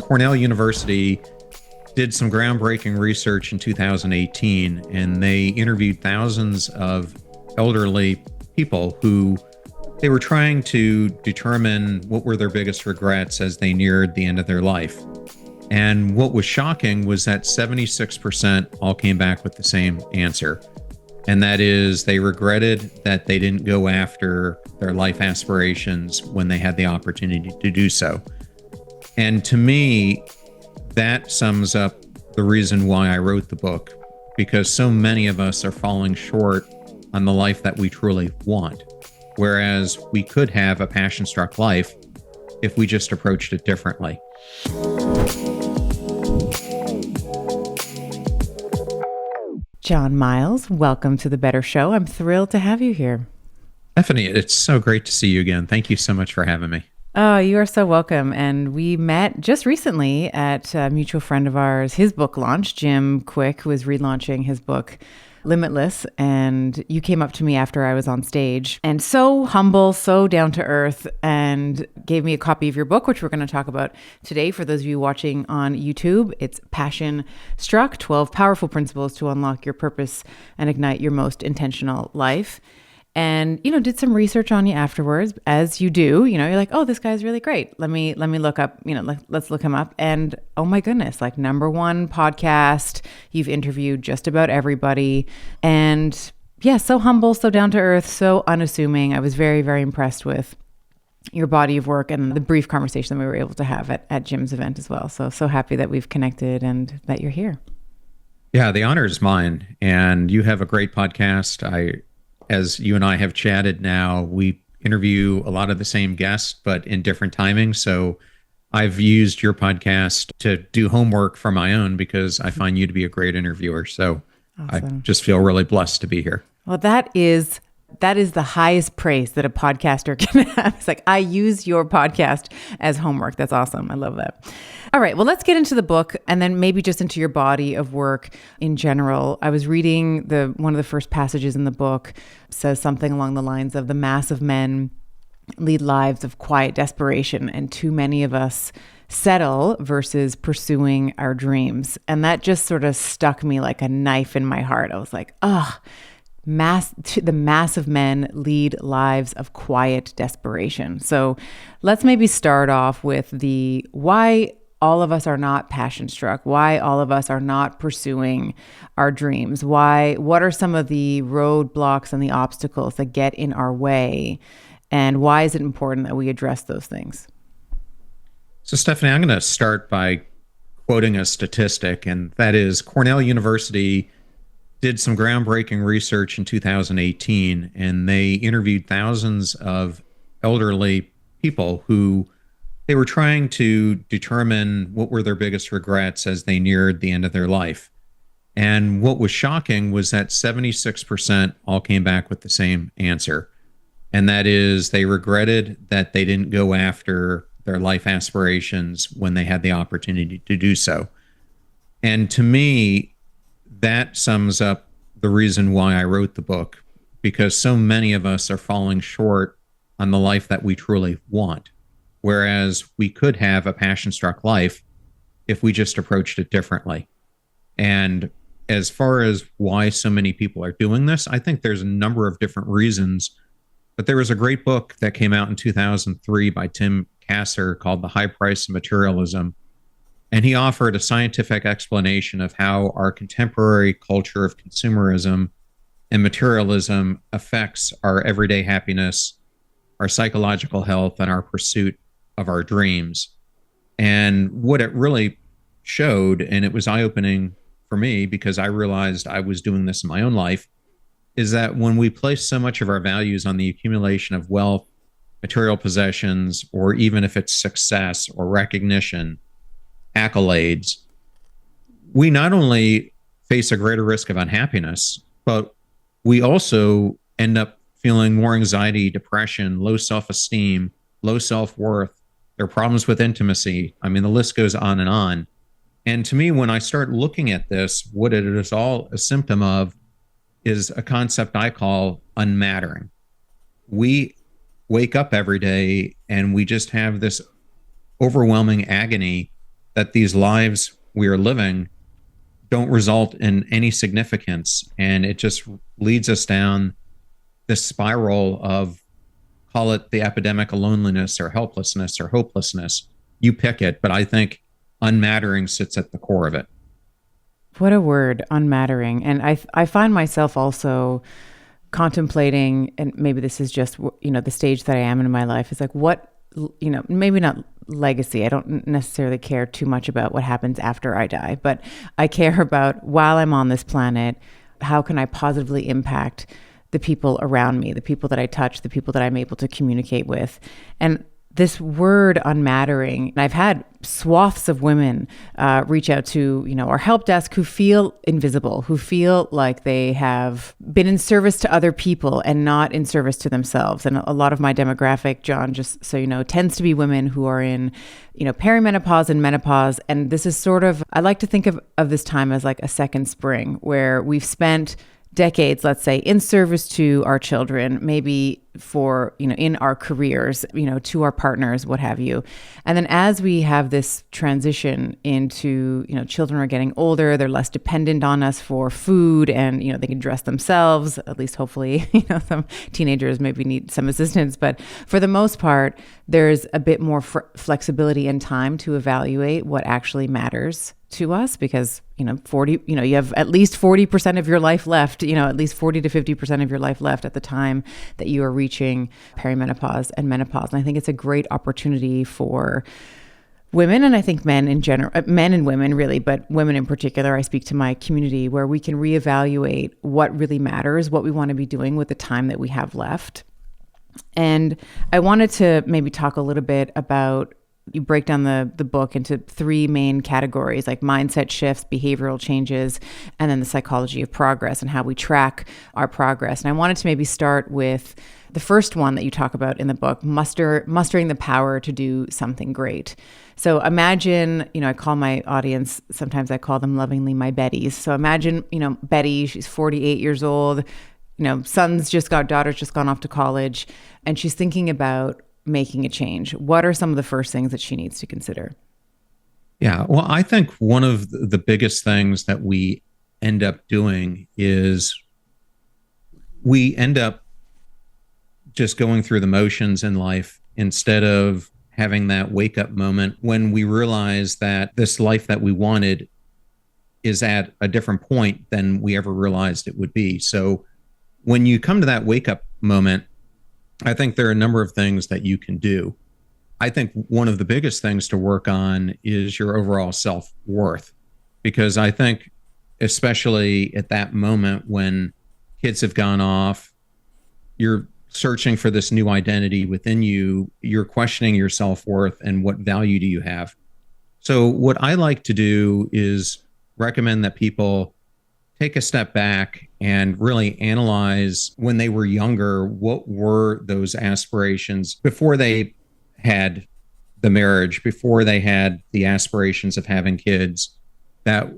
Cornell University did some groundbreaking research in 2018, and they interviewed thousands of elderly people who they were trying to determine what were their biggest regrets as they neared the end of their life. And what was shocking was that 76% all came back with the same answer. And that is they regretted that they didn't go after their life aspirations when they had the opportunity to do so. And to me, that sums up the reason why I wrote the book, because so many of us are falling short on the life that we truly want, whereas we could have a passion-struck life if we just approached it differently. John Miles, welcome to The Better Show. I'm thrilled to have you here. Stephanie, it's so great to see you again. Thank you so much for having me. Oh, you are so welcome. And we met just recently at a mutual friend of ours, his book launch. Jim Quick was relaunching his book, Limitless. And you came up to me after I was on stage and so humble, so down to earth, and gave me a copy of your book, which we're going to talk about today. For those of you watching on YouTube, it's Passion Struck, 12 Powerful Principles to Unlock Your Purpose and Ignite Your Most Intentional Life. And, did some research on you afterwards, as you do. You're like, oh, this guy's really great. Let me look up, let's look him up. And oh my goodness, like #1 podcast. You've interviewed just about everybody. And yeah, so humble, so down to earth, so unassuming. I was very, very impressed with your body of work and the brief conversation that we were able to have at Jim's event as well. So happy that we've connected and that you're here. Yeah, the honor is mine. And you have a great podcast. As you and I have chatted now, we interview a lot of the same guests, but in different timings. So I've used your podcast to do homework for my own because I find you to be a great interviewer. So awesome. I just feel really blessed to be here. Well, that is the highest praise that a podcaster can have. It's like, I use your podcast as homework. That's awesome. I love that. All right. Well, let's get into the book and then maybe just into your body of work in general. I was reading one of the first passages in the book says something along the lines of the mass of men lead lives of quiet desperation, and too many of us settle versus pursuing our dreams. And that just sort of stuck me like a knife in my heart. I was like, the mass of men lead lives of quiet desperation. So let's maybe start off with the why all of us are not passion struck, why all of us are not pursuing our dreams, what are some of the roadblocks and the obstacles that get in our way, and why is it important that we address those things? So Stephanie, I'm going to start by quoting a statistic, and that is Cornell University did some groundbreaking research in 2018, and they interviewed thousands of elderly people who they were trying to determine what were their biggest regrets as they neared the end of their life. And what was shocking was that 76% all came back with the same answer. And that is they regretted that they didn't go after their life aspirations when they had the opportunity to do so. And to me, that sums up the reason why I wrote the book, because so many of us are falling short on the life that we truly want, whereas we could have a passion-struck life if we just approached it differently. And as far as why so many people are doing this, I think there's a number of different reasons. But there was a great book that came out in 2003 by Tim Kasser called The High Price of Materialism. And he offered a scientific explanation of how our contemporary culture of consumerism and materialism affects our everyday happiness, our psychological health, and our pursuit of our dreams. And what it really showed, and it was eye-opening for me because I realized I was doing this in my own life, is that when we place so much of our values on the accumulation of wealth, material possessions, or even if it's success or recognition, accolades, we not only face a greater risk of unhappiness, but we also end up feeling more anxiety, depression, low self-esteem, low self-worth. There are problems with intimacy. I mean, the list goes on and on. And to me, when I start looking at this, what it is all a symptom of is a concept I call unmattering. We wake up every day and we just have this overwhelming agony that these lives we are living don't result in any significance. And it just leads us down this spiral of, call it the epidemic of loneliness or helplessness or hopelessness. You pick it, but I think unmattering sits at the core of it. What a word, unmattering. And I find myself also contemplating, and maybe this is just, the stage that I am in my life, is like, what, maybe not legacy. I don't necessarily care too much about what happens after I die, but I care about, while I'm on this planet, how can I positively impact the people around me, the people that I touch, the people that I'm able to communicate with. And this word unmattering, I've had swaths of women reach out to, our help desk, who feel invisible, who feel like they have been in service to other people and not in service to themselves. And a lot of my demographic, John, just so you know, tends to be women who are in, perimenopause and menopause. And this is sort of, I like to think of this time as like a second spring, where we've spent decades, let's say, in service to our children, maybe for, in our careers, to our partners, what have you. And then as we have this transition into, children are getting older, they're less dependent on us for food, and, they can dress themselves, at least hopefully, some teenagers maybe need some assistance. But for the most part, there's a bit more flexibility and time to evaluate what actually matters to us, because, you have at least 40% of your life left, at least 40 to 50% of your life left at the time that you are reaching perimenopause and menopause. And I think it's a great opportunity for women, and I think men in general, men and women really, but women in particular, I speak to my community, where we can reevaluate what really matters, what we want to be doing with the time that we have left. And I wanted to maybe talk a little bit about, you break down the book into three main categories, like mindset shifts, behavioral changes, and then the psychology of progress and how we track our progress. And I wanted to maybe start with the first one that you talk about in the book, mustering the power to do something great. So imagine, I call my audience, sometimes I call them lovingly my Bettys. So imagine, Betty, she's 48 years old, daughter's just gone off to college, and she's thinking about making a change. What are some of the first things that she needs to consider? Yeah, well, I think one of the biggest things that we end up doing is we end up just going through the motions in life, instead of having that wake up moment when we realize that this life that we wanted is at a different point than we ever realized it would be. So when you come to that wake up moment, I think there are a number of things that you can do. I think one of the biggest things to work on is your overall self-worth, because I think, especially at that moment when kids have gone off, you're searching for this new identity within you, you're questioning your self-worth and what value do you have. So what I like to do is recommend that people take a step back and really analyze, when they were younger, what were those aspirations before they had the marriage, before they had the aspirations of having kids, that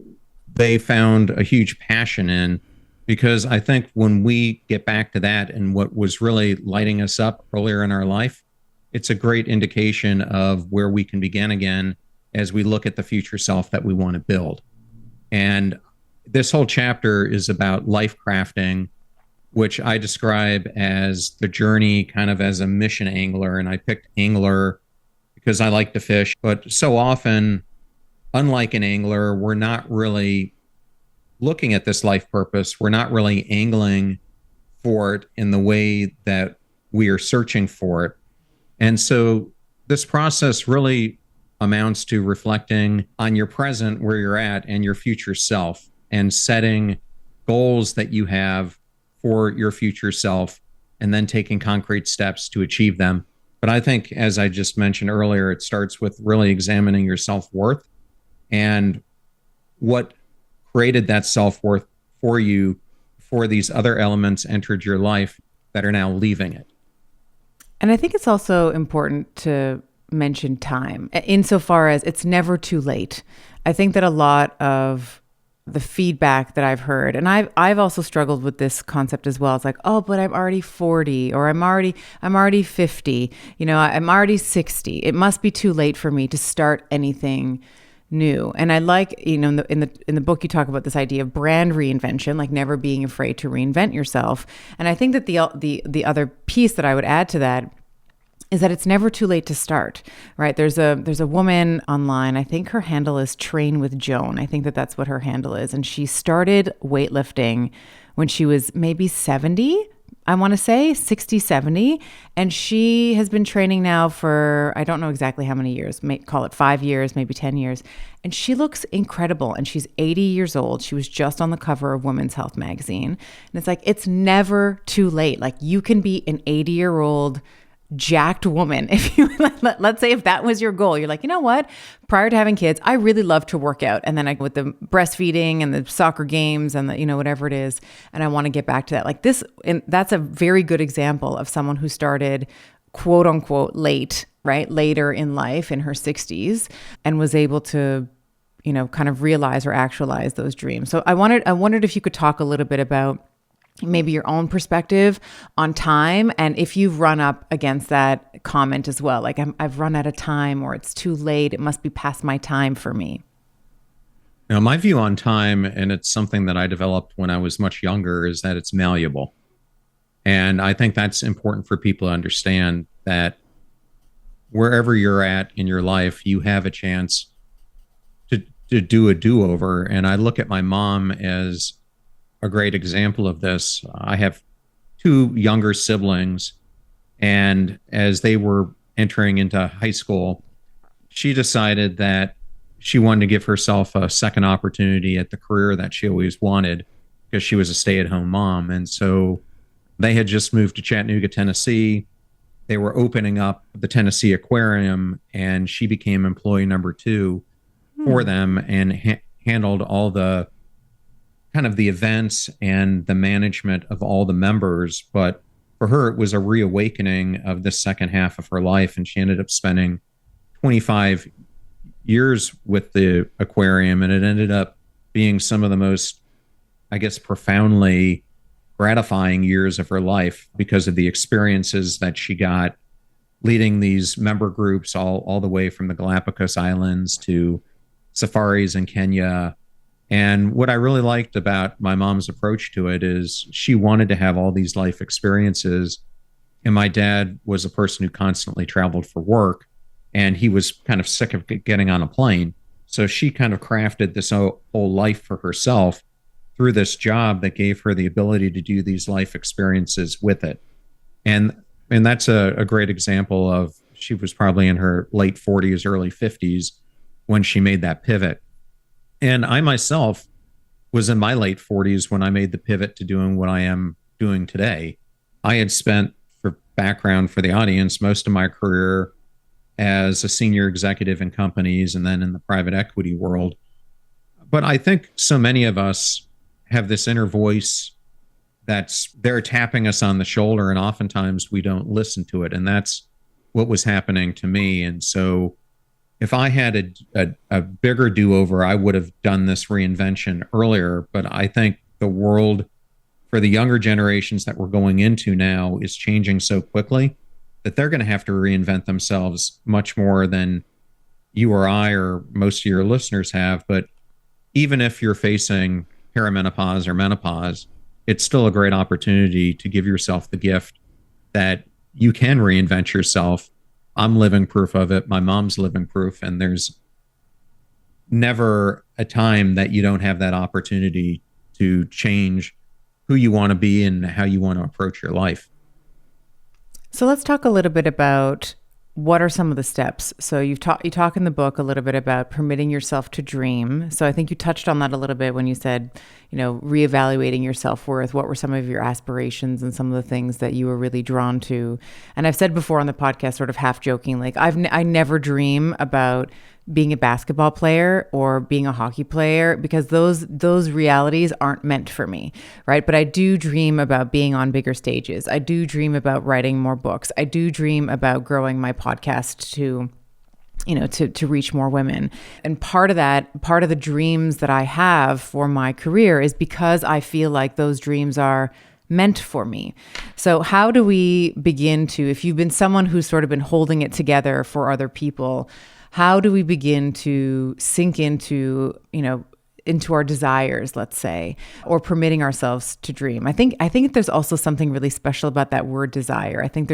they found a huge passion in. Because I think when we get back to that and what was really lighting us up earlier in our life, it's a great indication of where we can begin again as we look at the future self that we want to build. And this whole chapter is about life crafting, which I describe as the journey kind of as a mission angler. And I picked angler because I like to fish, but so often, unlike an angler, we're not really looking at this life purpose. We're not really angling for it in the way that we are searching for it. And so this process really amounts to reflecting on your present, where you're at, and your future self, and setting goals that you have for your future self, and then taking concrete steps to achieve them. But I think, as I just mentioned earlier, it starts with really examining your self-worth and what created that self-worth for you before these other elements entered your life that are now leaving it. And I think it's also important to mention time, insofar as it's never too late. I think that a lot of the feedback that I've heard, and I've also struggled with this concept as well. It's like, oh, but I'm already 40, or I'm already 50, I'm already 60. It must be too late for me to start anything new. And I like, in the book, you talk about this idea of brand reinvention, like never being afraid to reinvent yourself. And I think that the other piece that I would add to that is that it's never too late to start, right? There's a woman online, I think her handle is Train with Joan. I think that that's what her handle is. And she started weightlifting when she was maybe 70, I want to say 60, 70. And she has been training now for, I don't know exactly how many years, call it 5 years, maybe 10 years. And she looks incredible. And she's 80 years old. She was just on the cover of Women's Health magazine. And it's like, it's never too late. Like you can be an 80-year-old jacked woman. If you let's say if that was your goal, you're like, you know what? Prior to having kids, I really love to work out. And then with the breastfeeding and the soccer games and the, whatever it is, and I want to get back to that. Like this, and that's a very good example of someone who started quote unquote late, right? Later in life in her 60s and was able to, kind of realize or actualize those dreams. So I wondered if you could talk a little bit about maybe your own perspective on time. And if you've run up against that comment as well, like I've run out of time or it's too late, it must be past my time for me. My view on time, and it's something that I developed when I was much younger, is that it's malleable. And I think that's important for people to understand that wherever you're at in your life, you have a chance to do a do-over. And I look at my mom as a great example of this. I have 2 younger siblings, and as they were entering into high school, she decided that she wanted to give herself a second opportunity at the career that she always wanted because she was a stay-at-home mom. And so they had just moved to Chattanooga, Tennessee. They were opening up the Tennessee Aquarium, and she became employee number 2 for them and handled all the kind of the events and the management of all the members. But for her, it was a reawakening of the second half of her life. And she ended up spending 25 years with the aquarium. And it ended up being some of the most, I guess, profoundly gratifying years of her life because of the experiences that she got leading these member groups all the way from the Galapagos Islands to safaris in Kenya. And what I really liked about my mom's approach to it is she wanted to have all these life experiences. And my dad was a person who constantly traveled for work, and he was kind of sick of getting on a plane. So she kind of crafted this whole life for herself through this job that gave her the ability to do these life experiences with it. And that's a great example of, she was probably in her late 40s, early 50s when she made that pivot. And I myself was in my late 40s when I made the pivot to doing what I am doing today. I had spent, for background for the audience, most of my career as a senior executive in companies and then in the private equity world. But I think so many of us have this inner voice that's there tapping us on the shoulder, and oftentimes we don't listen to it. And that's what was happening to me. And so if I had a bigger do-over, I would have done this reinvention earlier. But I think the world for the younger generations that we're going into now is changing so quickly that they're going to have to reinvent themselves much more than you or I or most of your listeners have. But even if you're facing perimenopause or menopause, it's still a great opportunity to give yourself the gift that you can reinvent yourself. I'm living proof of it. My mom's living proof. And there's never a time that you don't have that opportunity to change who you want to be and how you want to approach your life. So let's talk a little bit about what are some of the steps. So you talk in the book a little bit about permitting yourself to dream. So I think you touched on that a little bit when you said, reevaluating your self-worth. What were some of your aspirations and some of the things that you were really drawn to? And I've said before on the podcast, sort of half joking, like I never dream about being a basketball player or being a hockey player because those realities aren't meant for me, right? But I do dream about being on bigger stages. I do dream about writing more books. I do dream about growing my podcast to reach more women. And part of the dreams that I have for my career is because I feel like those dreams are meant for me. So how do we begin to, if you've been someone who's sort of been holding it together for other people, how do we begin to sink into, into our desires, let's say, or permitting ourselves to dream. I think there's also something really special about that word desire. I think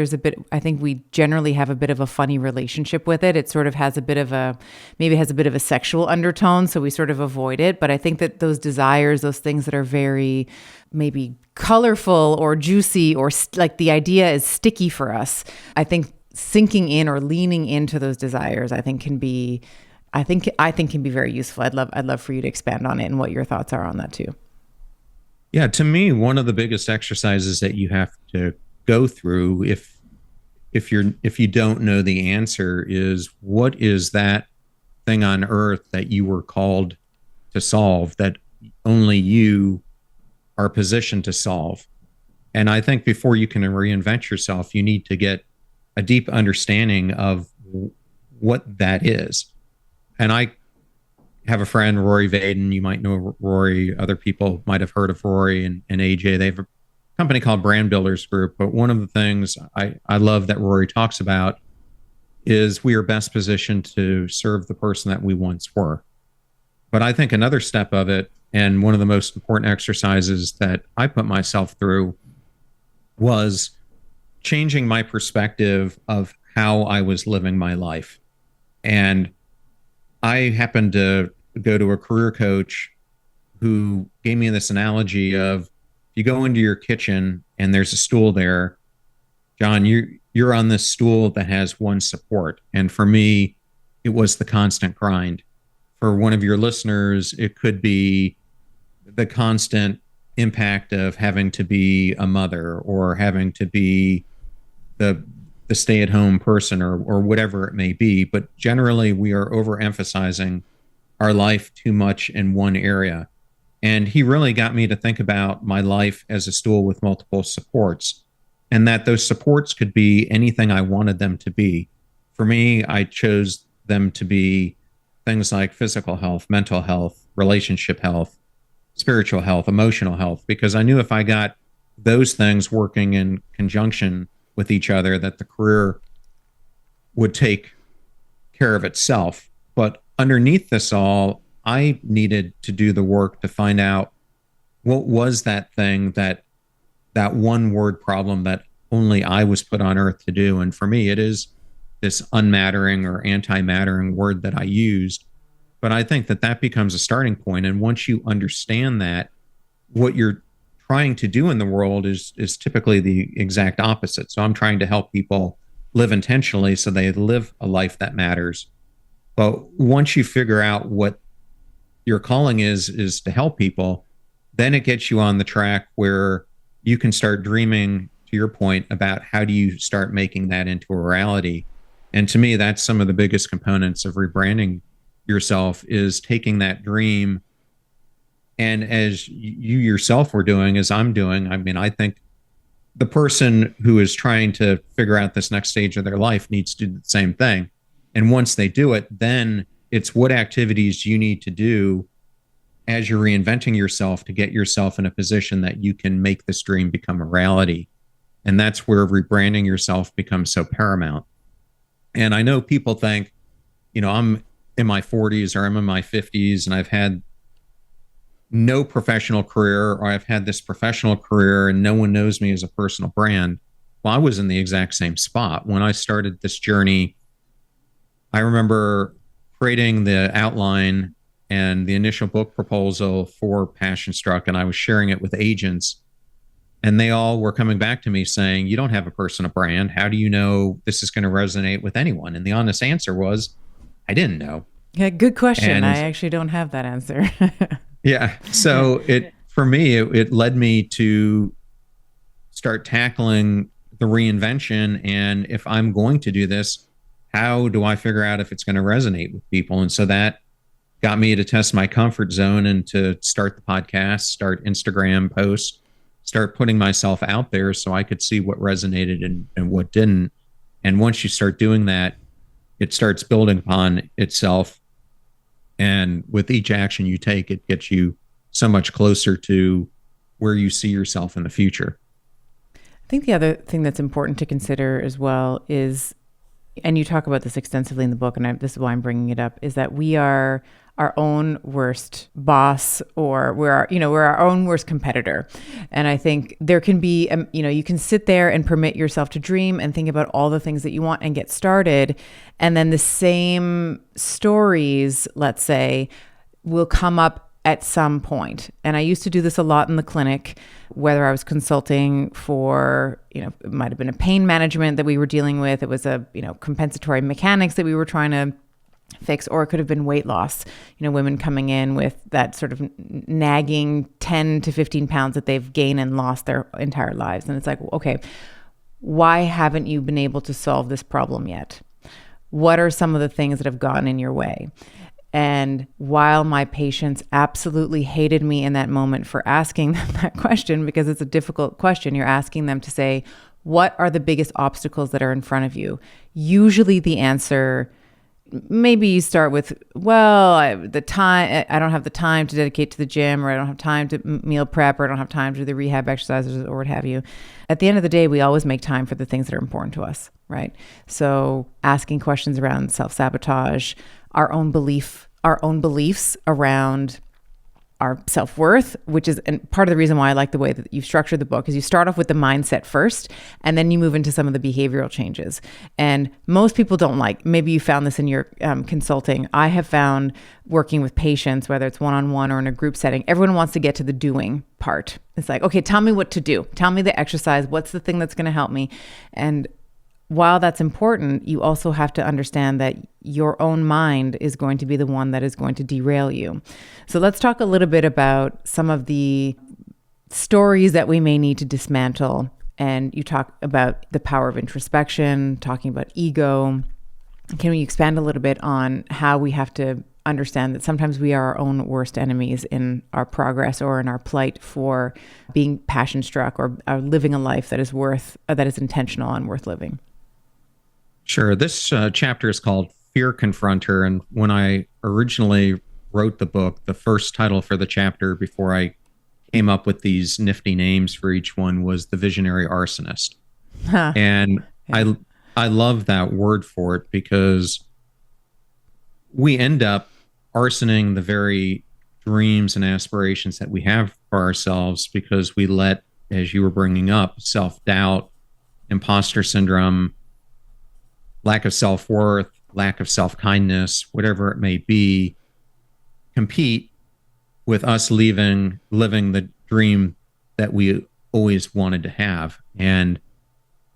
we generally have a bit of a funny relationship with it. It sort of has a bit of a sexual undertone, so we sort of avoid it. But I think that those desires, those things that are very maybe colorful or juicy, or like the idea is sticky for us, I think sinking in or leaning into those desires, I think can be very useful. I'd love for you to expand on it and what your thoughts are on that too. Yeah, to me, one of the biggest exercises that you have to go through if you don't know the answer is, what is that thing on earth that you were called to solve, that only you are positioned to solve? And I think before you can reinvent yourself, you need to get a deep understanding of what that is. And I have a friend, Rory Vaden. You might know Rory. Other people might have heard of Rory and AJ. They have a company called Brand Builders Group. But one of the things I love that Rory talks about is we are best positioned to serve the person that we once were. But I think another step of it, and one of the most important exercises that I put myself through, was changing my perspective of how I was living my life. And I happened to go to a career coach who gave me this analogy of, if you go into your kitchen and there's a stool there, John, you're on this stool that has one support. And for me, it was the constant grind. For one of your listeners, it could be the constant impact of having to be a mother, or having to be the stay-at-home person, or whatever it may be. But generally, we are overemphasizing our life too much in one area. And he really got me to think about my life as a stool with multiple supports, and that those supports could be anything I wanted them to be. For me, I chose them to be things like physical health, mental health, relationship health, spiritual health, emotional health, because I knew if I got those things working in conjunction with each other, that the career would take care of itself. But underneath this all, I needed to do the work to find out what was that thing, that one word problem that only I was put on earth to do. And for me, it is this unmattering or anti-mattering word that I used. But I think that becomes a starting point. And once you understand that, what you're trying to do in the world is typically the exact opposite. So I'm trying to help people live intentionally so they live a life that matters. But once you figure out what your calling is to help people, then it gets you on the track where you can start dreaming, to your point, about how do you start making that into a reality. And to me, that's some of the biggest components of rebranding yourself, is taking that dream. And as you yourself were doing, as I'm doing, I mean, I think the person who is trying to figure out this next stage of their life needs to do the same thing. And once they do it, then it's what activities you need to do as you're reinventing yourself to get yourself in a position that you can make this dream become a reality. And that's where rebranding yourself becomes so paramount. And I know people think, I'm in my 40s or I'm in my 50s and I've had no professional career, or I've had this professional career and no one knows me as a personal brand. Well, I was in the exact same spot. When I started this journey, I remember creating the outline and the initial book proposal for Passion Struck, and I was sharing it with agents, and they all were coming back to me saying, you don't have a personal brand. How do you know this is going to resonate with anyone? And the honest answer was, I didn't know. Yeah, good question. And I actually don't have that answer. Yeah. So for me, it led me to start tackling the reinvention. And if I'm going to do this, how do I figure out if it's going to resonate with people? And so that got me to test my comfort zone and to start the podcast, start Instagram posts, start putting myself out there so I could see what resonated and what didn't. And once you start doing that, it starts building upon itself. And with each action you take, it gets you so much closer to where you see yourself in the future. I think the other thing that's important to consider as well is, And you talk about this extensively in the book, and this is why I'm bringing it up, is that we are our own worst boss, or we're our own worst competitor. And I think there can be, you can sit there and permit yourself to dream and think about all the things that you want and get started. And then the same stories, let's say, will come up at some point. And I used to do this a lot in the clinic, whether I was consulting for, it might have been a pain management that we were dealing with. It was a, compensatory mechanics that we were trying to fix, or it could have been weight loss. Women coming in with that sort of nagging 10 to 15 pounds that they've gained and lost their entire lives. And it's like, okay, why haven't you been able to solve this problem yet? What are some of the things that have gotten in your way? And while my patients absolutely hated me in that moment for asking them that question, because it's a difficult question, you're asking them to say, what are the biggest obstacles that are in front of you? Usually the answer, maybe you start with, I don't have the time to dedicate to the gym, or I don't have time to meal prep, or I don't have time to do the rehab exercises, or what have you. At the end of the day, we always make time for the things that are important to us, right? So asking questions around self-sabotage, our own beliefs around our self-worth, which is, and part of the reason why I like the way that you've structured the book is you start off with the mindset first, and then you move into some of the behavioral changes. And most people don't like, maybe you found this in your consulting. I have found working with patients, whether it's one-on-one or in a group setting, everyone wants to get to the doing part. It's like, okay, tell me what to do. Tell me the exercise. What's the thing that's going to help me? And while that's important, you also have to understand that your own mind is going to be the one that is going to derail you. So let's talk a little bit about some of the stories that we may need to dismantle. And you talk about the power of introspection, talking about ego. Can we expand a little bit on how we have to understand that sometimes we are our own worst enemies in our progress or in our plight for being passion struck or living a life that is intentional and worth living? Sure. This chapter is called Fear Confronter. And when I originally wrote the book, the first title for the chapter before I came up with these nifty names for each one was The Visionary Arsonist. Huh. And yeah. I love that word for it because we end up arsoning the very dreams and aspirations that we have for ourselves because we let, as you were bringing up, self-doubt, imposter syndrome, lack of self-worth, lack of self-kindness, whatever it may be, compete with us living the dream that we always wanted to have. And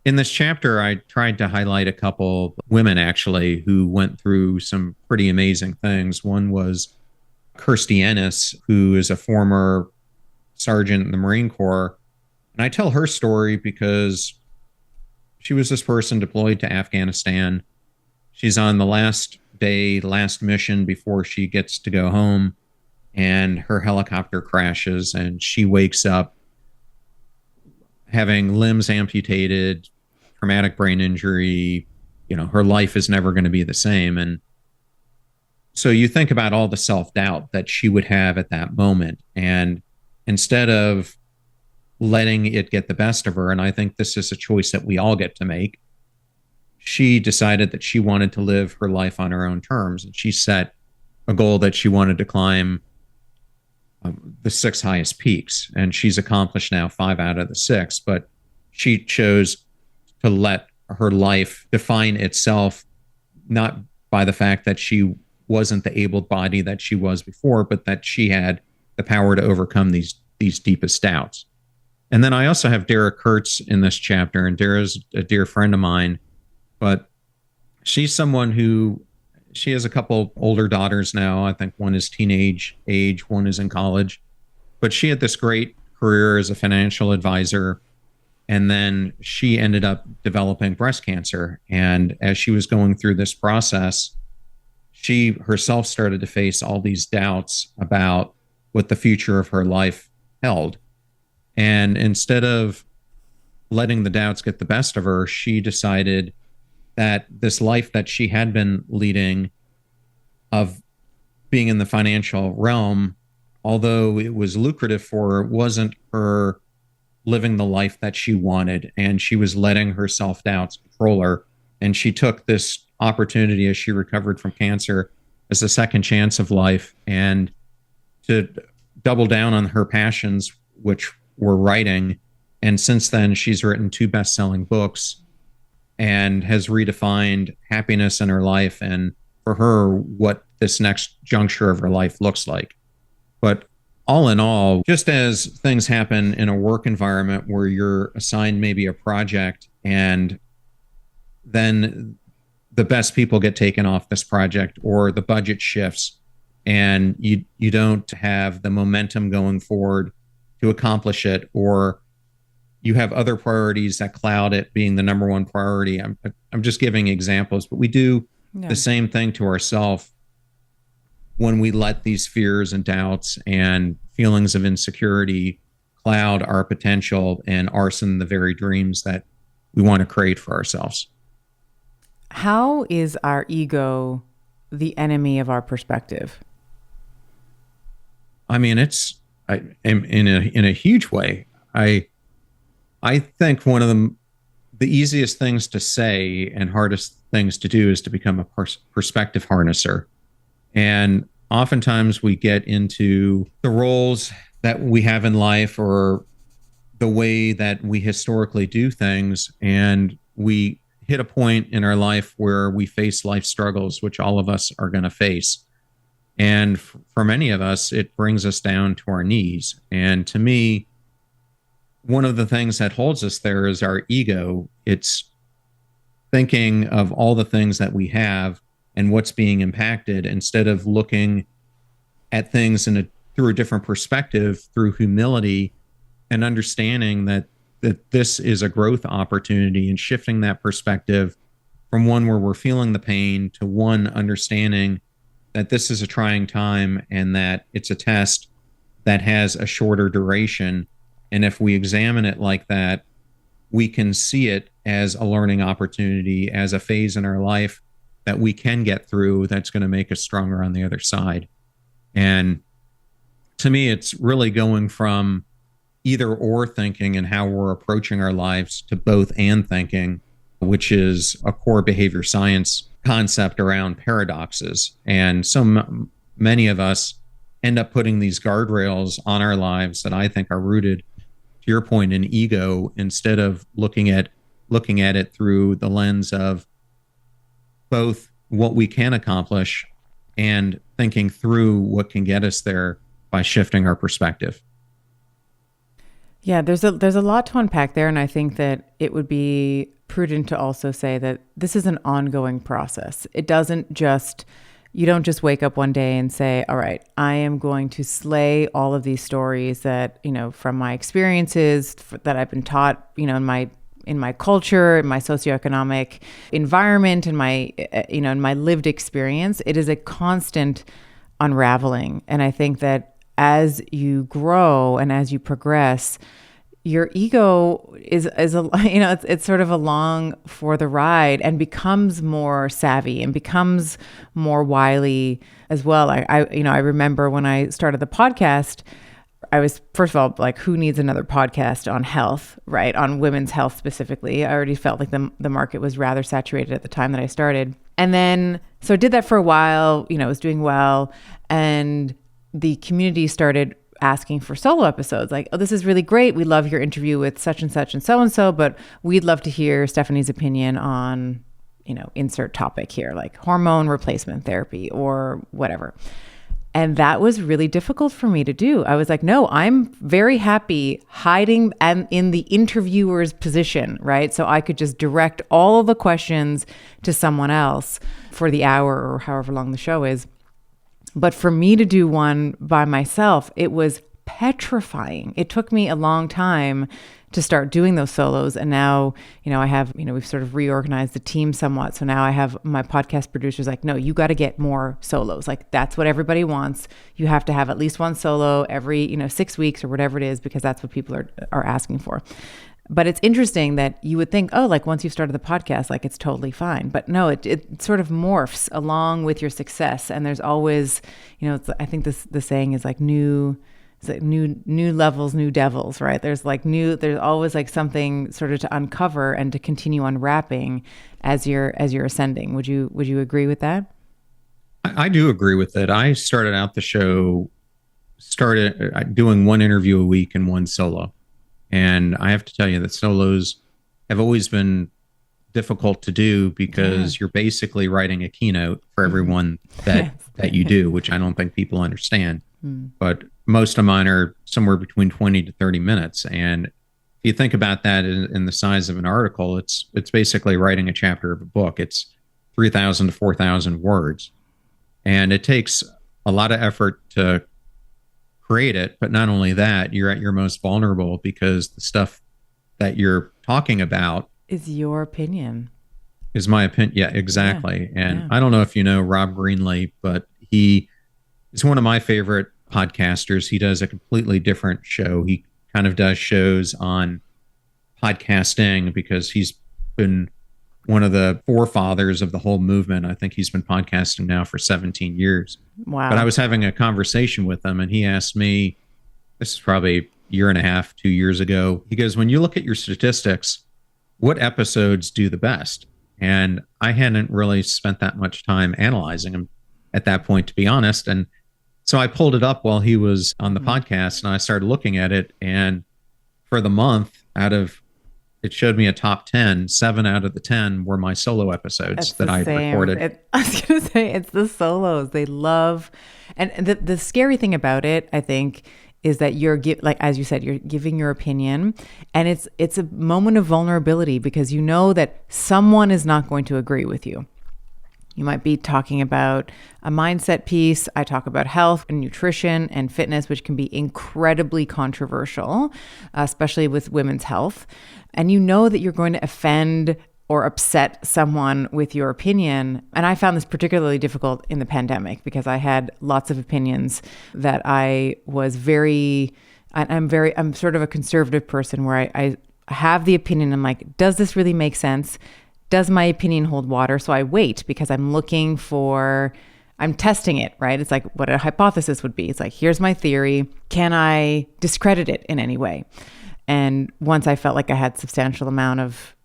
in this chapter, I tried to highlight a couple women, actually, who went through some pretty amazing things. One was Kirstie Ennis, who is a former sergeant in the Marine Corps. And I tell her story because she was this person deployed to Afghanistan. She's on the last mission before she gets to go home, and her helicopter crashes, and she wakes up having limbs amputated, traumatic brain injury. Her life is never going to be the same. And so you think about all the self-doubt that she would have at that moment. And instead of letting it get the best of her, and I think this is a choice that we all get to make, she decided that she wanted to live her life on her own terms. And she set a goal that she wanted to climb the 6 highest peaks. And she's accomplished now 5 out of the 6. But she chose to let her life define itself, not by the fact that she wasn't the able body that she was before, but that she had the power to overcome these deepest doubts. And then I also have Dara Kurtz in this chapter, and Dara's a dear friend of mine, but she's someone she has a couple older daughters now. I think one is teenage age, one is in college, but she had this great career as a financial advisor. And then she ended up developing breast cancer. And as she was going through this process, she herself started to face all these doubts about what the future of her life held. And instead of letting the doubts get the best of her, she decided that this life that she had been leading of being in the financial realm, although it was lucrative for her, wasn't her living the life that she wanted. And she was letting her self-doubts control her And she took this opportunity as she recovered from cancer as a second chance of life and to double down on her passions, which were writing. And since then, she's written 2 best-selling books and has redefined happiness in her life and for her, what this next juncture of her life looks like. But all in all, just as things happen in a work environment where you're assigned maybe a project and then the best people get taken off this project or the budget shifts and you don't have the momentum going forward to accomplish it, or you have other priorities that cloud it being the number one priority. I'm just giving examples, but we do the same thing to ourselves when we let these fears and doubts and feelings of insecurity cloud our potential and arson the very dreams that we want to create for ourselves. How is our ego the enemy of our perspective? I mean, in a huge way. I think one of the easiest things to say and hardest things to do is to become a perspective harnesser. And oftentimes we get into the roles that we have in life or the way that we historically do things, and we hit a point in our life where we face life struggles, which all of us are going to face. And for many of us, it brings us down to our knees. And to me, one of the things that holds us there is our ego. It's thinking of all the things that we have and what's being impacted instead of looking at things through a different perspective, through humility and understanding that this is a growth opportunity, and shifting that perspective from one where we're feeling the pain to one understanding that this is a trying time and that it's a test that has a shorter duration. And if we examine it like that, we can see it as a learning opportunity, as a phase in our life that we can get through that's going to make us stronger on the other side. And to me, it's really going from either or thinking and how we're approaching our lives to both and thinking, which is a core behavior science concept around paradoxes. And so many of us end up putting these guardrails on our lives that I think are rooted, to your point, in ego, instead of looking at it through the lens of both what we can accomplish and thinking through what can get us there by shifting our perspective. Yeah, there's a lot to unpack there, and I think that it would be prudent to also say that this is an ongoing process. You don't just wake up one day and say, all right, I am going to slay all of these stories that, from my experiences that I've been taught, in my culture, in my socioeconomic environment, in my lived experience. It is a constant unraveling. And I think that as you grow and as you progress, your ego it's sort of along for the ride and becomes more savvy and becomes more wily as well. I remember when I started the podcast, I was, first of all, like, who needs another podcast on health, right? On women's health specifically. I already felt like the market was rather saturated at the time that I started. And then, so I did that for a while, it was doing well. And the community started asking for solo episodes, like, oh, this is really great. We love your interview with such and such and so, but we'd love to hear Stephanie's opinion on, insert topic here, like hormone replacement therapy or whatever. And that was really difficult for me to do. I was like, no, I'm very happy hiding and in the interviewer's position, right? So I could just direct all of the questions to someone else for the hour or however long the show is. But for me to do one by myself, it was petrifying. It took me a long time to start doing those solos. And now, I have, we've sort of reorganized the team somewhat. So now I have my podcast producers like, no, you got to get more solos. Like, that's what everybody wants. You have to have at least one solo every, 6 weeks or whatever it is, because that's what people are asking for. But it's interesting that you would think, oh, like, once you've started the podcast, like, it's totally fine. But no, it sort of morphs along with your success. And there's always, I think the saying is like new it's like new levels, new devils, right? There's always like something sort of to uncover and to continue unwrapping as you're ascending. Would you agree with that? I do agree with it. I started out the show, doing one interview a week and one solo. And I have to tell you that solos have always been difficult to do because you're basically writing a keynote for everyone that you do, which I don't think people understand. But most of mine are somewhere between 20 to 30 minutes. And if you think about that in the size of an article, it's basically writing a chapter of a book. It's 3,000 to 4,000 words. And it takes a lot of effort to create it. But not only that, you're at your most vulnerable because the stuff that you're talking about is your opinion. Is my opinion. Yeah, exactly. And I don't know if you know Rob Greenlee, but he is one of my favorite podcasters. He does a completely different show. He kind of does shows on podcasting because he's been one of the forefathers of the whole movement. I think he's been podcasting now for 17 years. Wow. But I was having a conversation with him and he asked me, this is probably a year and a half, 2 years ago. He goes, when you look at your statistics, what episodes do the best? And I hadn't really spent that much time analyzing them at that point, to be honest. And so I pulled it up while he was on the podcast and I started looking at it. And for the month, it showed me a top 10. 7 out of the 10 were my solo episodes that I recorded. I was going to say, it's the solos they love. And the scary thing about it, I think, is that as you said, you're giving your opinion, and it's a moment of vulnerability because you know that someone is not going to agree with you. You might be talking about a mindset piece. I talk about health and nutrition and fitness, which can be incredibly controversial, especially with women's health. And you know that you're going to offend or upset someone with your opinion. And I found this particularly difficult in the pandemic because I had lots of opinions that I'm sort of a conservative person where I have the opinion. I'm like, does this really make sense? Does my opinion hold water? So I wait because I'm testing it, right? It's like what a hypothesis would be. It's like, here's my theory. Can I discredit it in any way? And once I felt like I had substantial amount of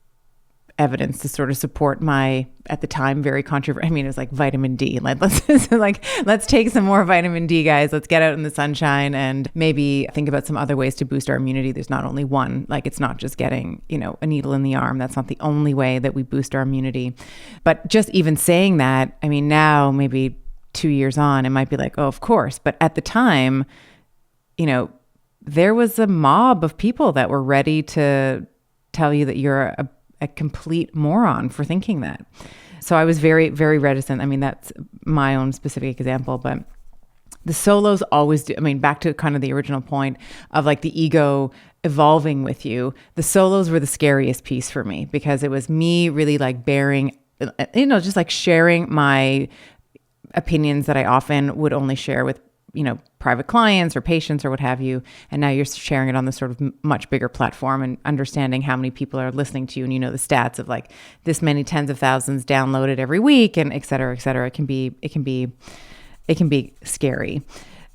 evidence to sort of support my, at the time, very controversial. I mean, it was like vitamin D. Like, let's take some more vitamin D, guys. Let's get out in the sunshine and maybe think about some other ways to boost our immunity. There's not only one. Like, it's not just getting, a needle in the arm. That's not the only way that we boost our immunity. But just even saying that, I mean, now maybe 2 years on, it might be like, oh, of course. But at the time, there was a mob of people that were ready to tell you that you're a complete moron for thinking that. So I was very, very reticent. I mean, that's my own specific example, but the solos always do. I mean, back to kind of the original point of like the ego evolving with you. The solos were the scariest piece for me because it was me really like bearing, just like sharing my opinions that I often would only share with private clients or patients or what have you. And now you're sharing it on this sort of much bigger platform and understanding how many people are listening to you. And the stats of like this many tens of thousands downloaded every week and et cetera, et cetera. It can be scary.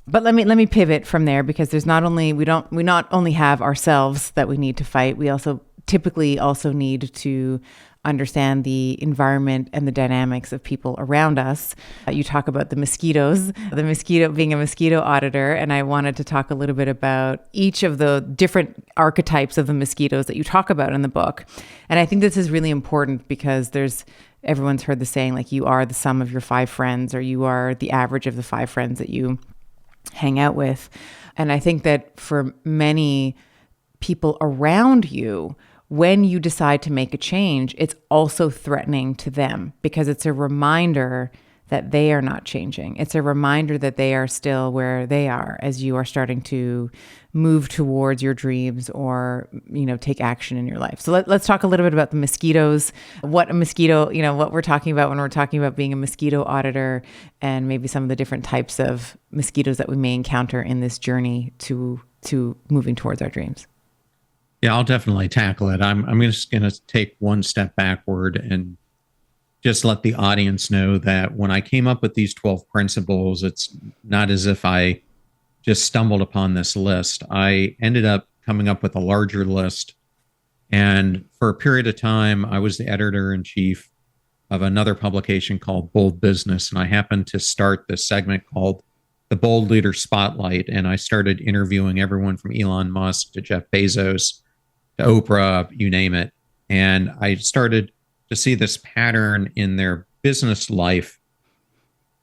But let me pivot from there because we not only have ourselves that we need to fight, we also typically need to understand the environment and the dynamics of people around us. You talk about the mosquitoes, being a mosquito auditor, and I wanted to talk a little bit about each of the different archetypes of the mosquitoes that you talk about in the book. And I think this is really important because everyone's heard the saying, like, you are the sum of your 5 friends, or you are the average of the 5 friends that you hang out with. And I think that for many people around you, when you decide to make a change, it's also threatening to them because it's a reminder that they are not changing. It's a reminder that they are still where they are as you are starting to move towards your dreams or, take action in your life. So let's talk a little bit about the mosquitoes, what a mosquito, what we're talking about when we're talking about being a mosquito auditor and maybe some of the different types of mosquitoes that we may encounter in this journey to moving towards our dreams. Yeah, I'll definitely tackle it. I'm just going to take one step backward and just let the audience know that when I came up with these 12 principles, it's not as if I just stumbled upon this list. I ended up coming up with a larger list. And for a period of time, I was the editor in chief of another publication called Bold Business. And I happened to start this segment called the Bold Leader Spotlight. And I started interviewing everyone from Elon Musk to Jeff Bezos to Oprah, you name it. And I started to see this pattern in their business life.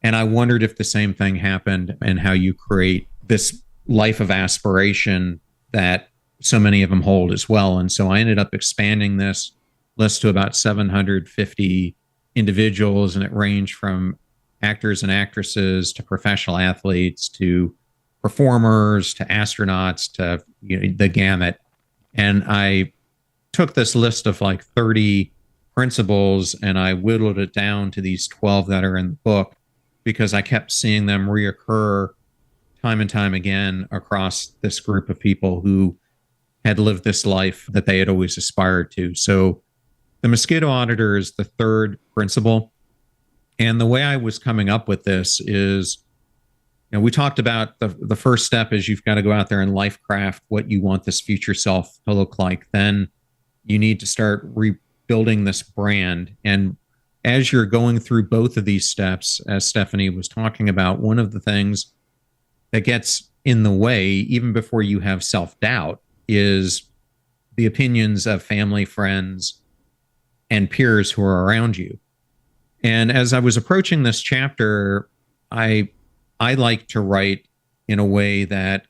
And I wondered if the same thing happened and how you create this life of aspiration that so many of them hold as well. And so I ended up expanding this list to about 750 individuals, and it ranged from actors and actresses to professional athletes to performers to astronauts to the gamut. And I took this list of like 30 principles and I whittled it down to these 12 that are in the book because I kept seeing them reoccur time and time again across this group of people who had lived this life that they had always aspired to. So the mosquito auditor is the third principle. And the way I was coming up with this is, we talked about the first step is you've got to go out there and life craft what you want this future self to look like. Then you need to start rebuilding this brand. And as you're going through both of these steps, as Stephanie was talking about, one of the things that gets in the way, even before you have self-doubt, is the opinions of family, friends, and peers who are around you. And as I was approaching this chapter, I like to write in a way that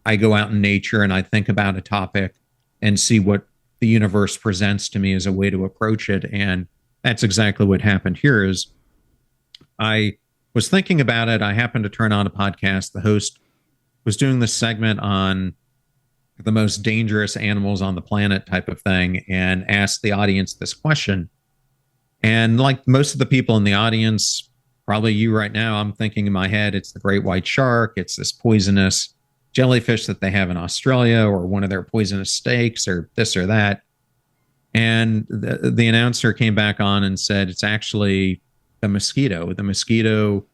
I go out in nature and I think about a topic and see what the universe presents to me as a way to approach it. And that's exactly what happened here. Is I was thinking about it. I happened to turn on a podcast. The host was doing this segment on the most dangerous animals on the planet type of thing and asked the audience this question. And like most of the people in the audience, probably you right now, I'm thinking in my head, it's the great white shark. It's this poisonous jellyfish that they have in Australia, or one of their poisonous snakes, or this or that. And the announcer came back on and said, it's actually the mosquito. The mosquito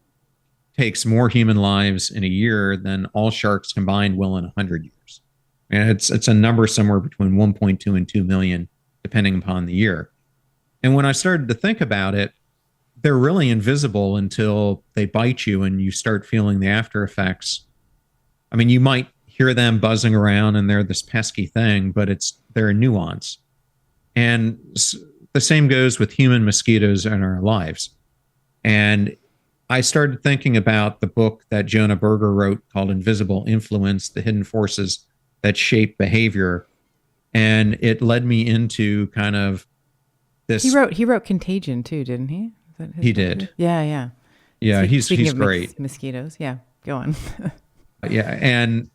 takes more human lives in a year than all sharks combined will in 100 years. And it's a number somewhere between 1.2 and 2 million, depending upon the year. And when I started to think about it, they're really invisible until they bite you and you start feeling the after effects. I mean, you might hear them buzzing around and they're this pesky thing, but they're a nuance. And the same goes with human mosquitoes in our lives. And I started thinking about the book that Jonah Berger wrote called Invisible Influence, The Hidden Forces That Shape Behavior. And it led me into kind of this. He wrote Contagion too, didn't he? He did. Yeah. Yeah, he's Speaking of great. Mosquitoes. Yeah, go on. Yeah. And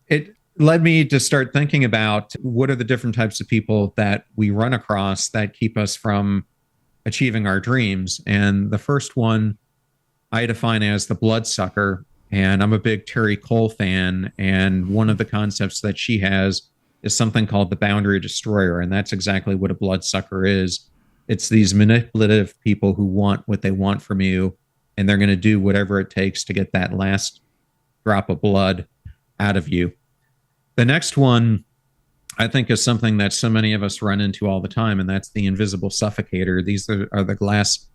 it led me to start thinking about what are the different types of people that we run across that keep us from achieving our dreams. And the first one I define as the bloodsucker. And I'm a big Terry Cole fan. And one of the concepts that she has is something called the boundary destroyer. And that's exactly what a bloodsucker is. It's these manipulative people who want what they want from you, and they're going to do whatever it takes to get that last drop of blood out of you. The next one, I think, is something that so many of us run into all the time, and that's the invisible suffocator. These are the glass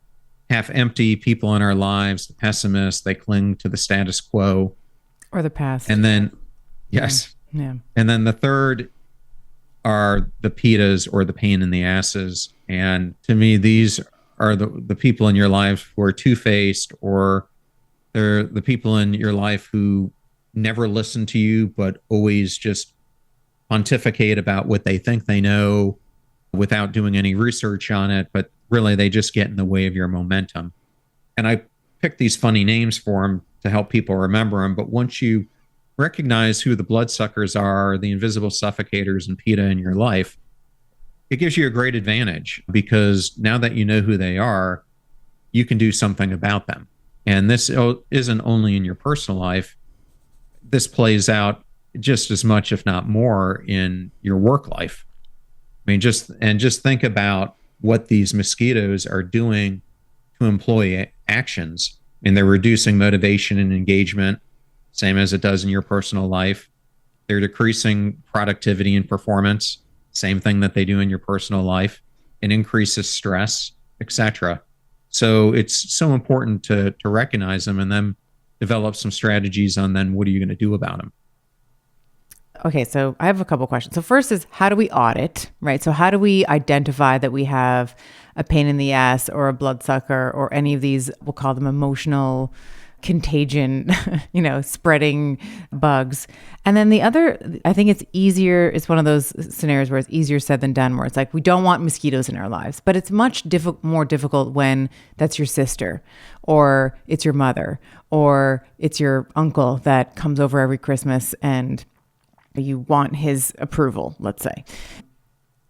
half empty people in our lives, the pessimists. They cling to the status quo. Or the past. And then, yes. Yeah. And then the third are the pitas, or the pain in the asses. And to me, these are the people in your life who are two-faced, or they're the people in your life who never listen to you, but always just pontificate about what they think they know without doing any research on it. But really, they just get in the way of your momentum. And I picked these funny names for them to help people remember them. But once you recognize who the bloodsuckers are, the invisible suffocators and PETA in your life, it gives you a great advantage, because now that you know who they are, you can do something about them. And this isn't only in your personal life. This plays out just as much, if not more, in your work life. I mean, just think about what these mosquitoes are doing to employee actions. And they're reducing motivation and engagement, same as it does in your personal life. They're decreasing productivity and performance, same thing that they do in your personal life. It increases stress, etc. So it's so important to recognize them and then develop some strategies on then what are you going to do about them. Okay, so I have a couple questions. So first is, how do we audit, right? So how do we identify that we have a pain in the ass or a bloodsucker or any of these, we'll call them emotional contagion, spreading bugs. And then the other, I think it's easier, it's one of those scenarios where it's easier said than done, where it's like, we don't want mosquitoes in our lives, but it's much more difficult when that's your sister or it's your mother or it's your uncle that comes over every Christmas and you want his approval, let's say.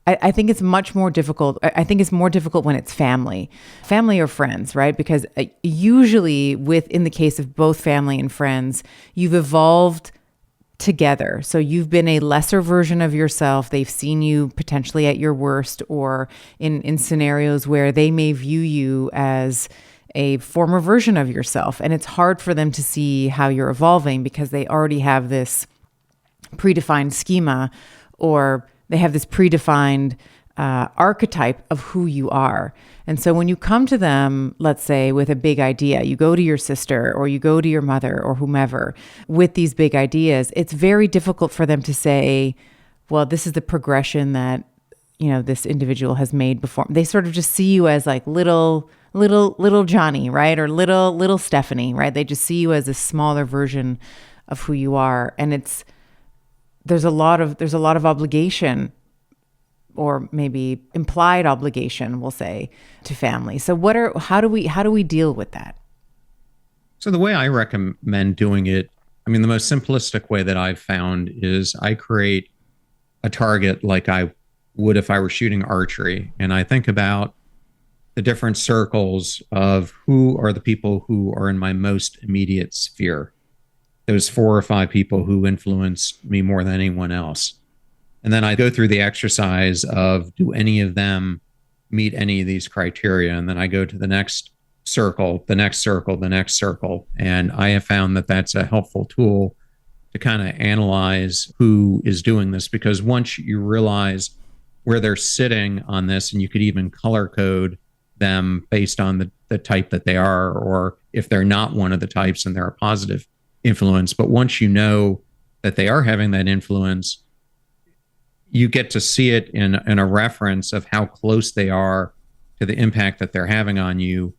I think it's much more difficult. I think it's more difficult when it's family or friends, right? Because usually in the case of both family and friends, you've evolved together. So you've been a lesser version of yourself. They've seen you potentially at your worst or in scenarios where they may view you as a former version of yourself. And it's hard for them to see how you're evolving because they already have this predefined schema, or they have this predefined archetype of who you are. And so when you come to them, let's say with a big idea, you go to your sister or you go to your mother or whomever with these big ideas, it's very difficult for them to say, well, this is the progression that, this individual has made before. They sort of just see you as like little Johnny, right? Or little Stephanie, right? They just see you as a smaller version of who you are. And there's a lot of obligation, or maybe implied obligation, we'll say, to family. So how do we deal with that? So the way I recommend doing it, the most simplistic way that I've found is I create a target like I would if I were shooting archery. And I think about the different circles of who are the people who are in my most immediate sphere. Those 4 or 5 people who influence me more than anyone else. And then I go through the exercise of, do any of them meet any of these criteria? And then I go to the next circle, the next circle, the next circle. And I have found that that's a helpful tool to kind of analyze who is doing this, because once you realize where they're sitting on this, and you could even color code them based on the type that they are, or if they're not one of the types and they're a positive influence. But once you know that they are having that influence, you get to see it in a reference of how close they are to the impact that they're having on you.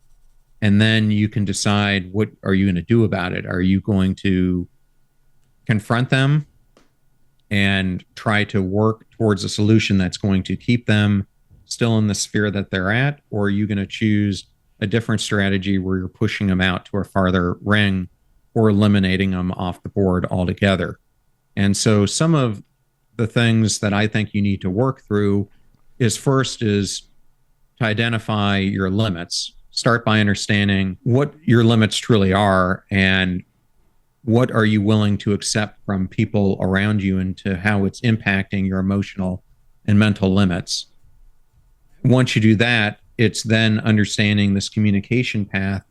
And then you can decide, what are you going to do about it? Are you going to confront them and try to work towards a solution that's going to keep them still in the sphere that they're at? Or are you going to choose a different strategy where you're pushing them out to a farther ring or eliminating them off the board altogether? And so some of the things that I think you need to work through is to identify your limits. Start by understanding what your limits truly are and what are you willing to accept from people around you, and to how it's impacting your emotional and mental limits. Once you do that, it's then understanding this communication path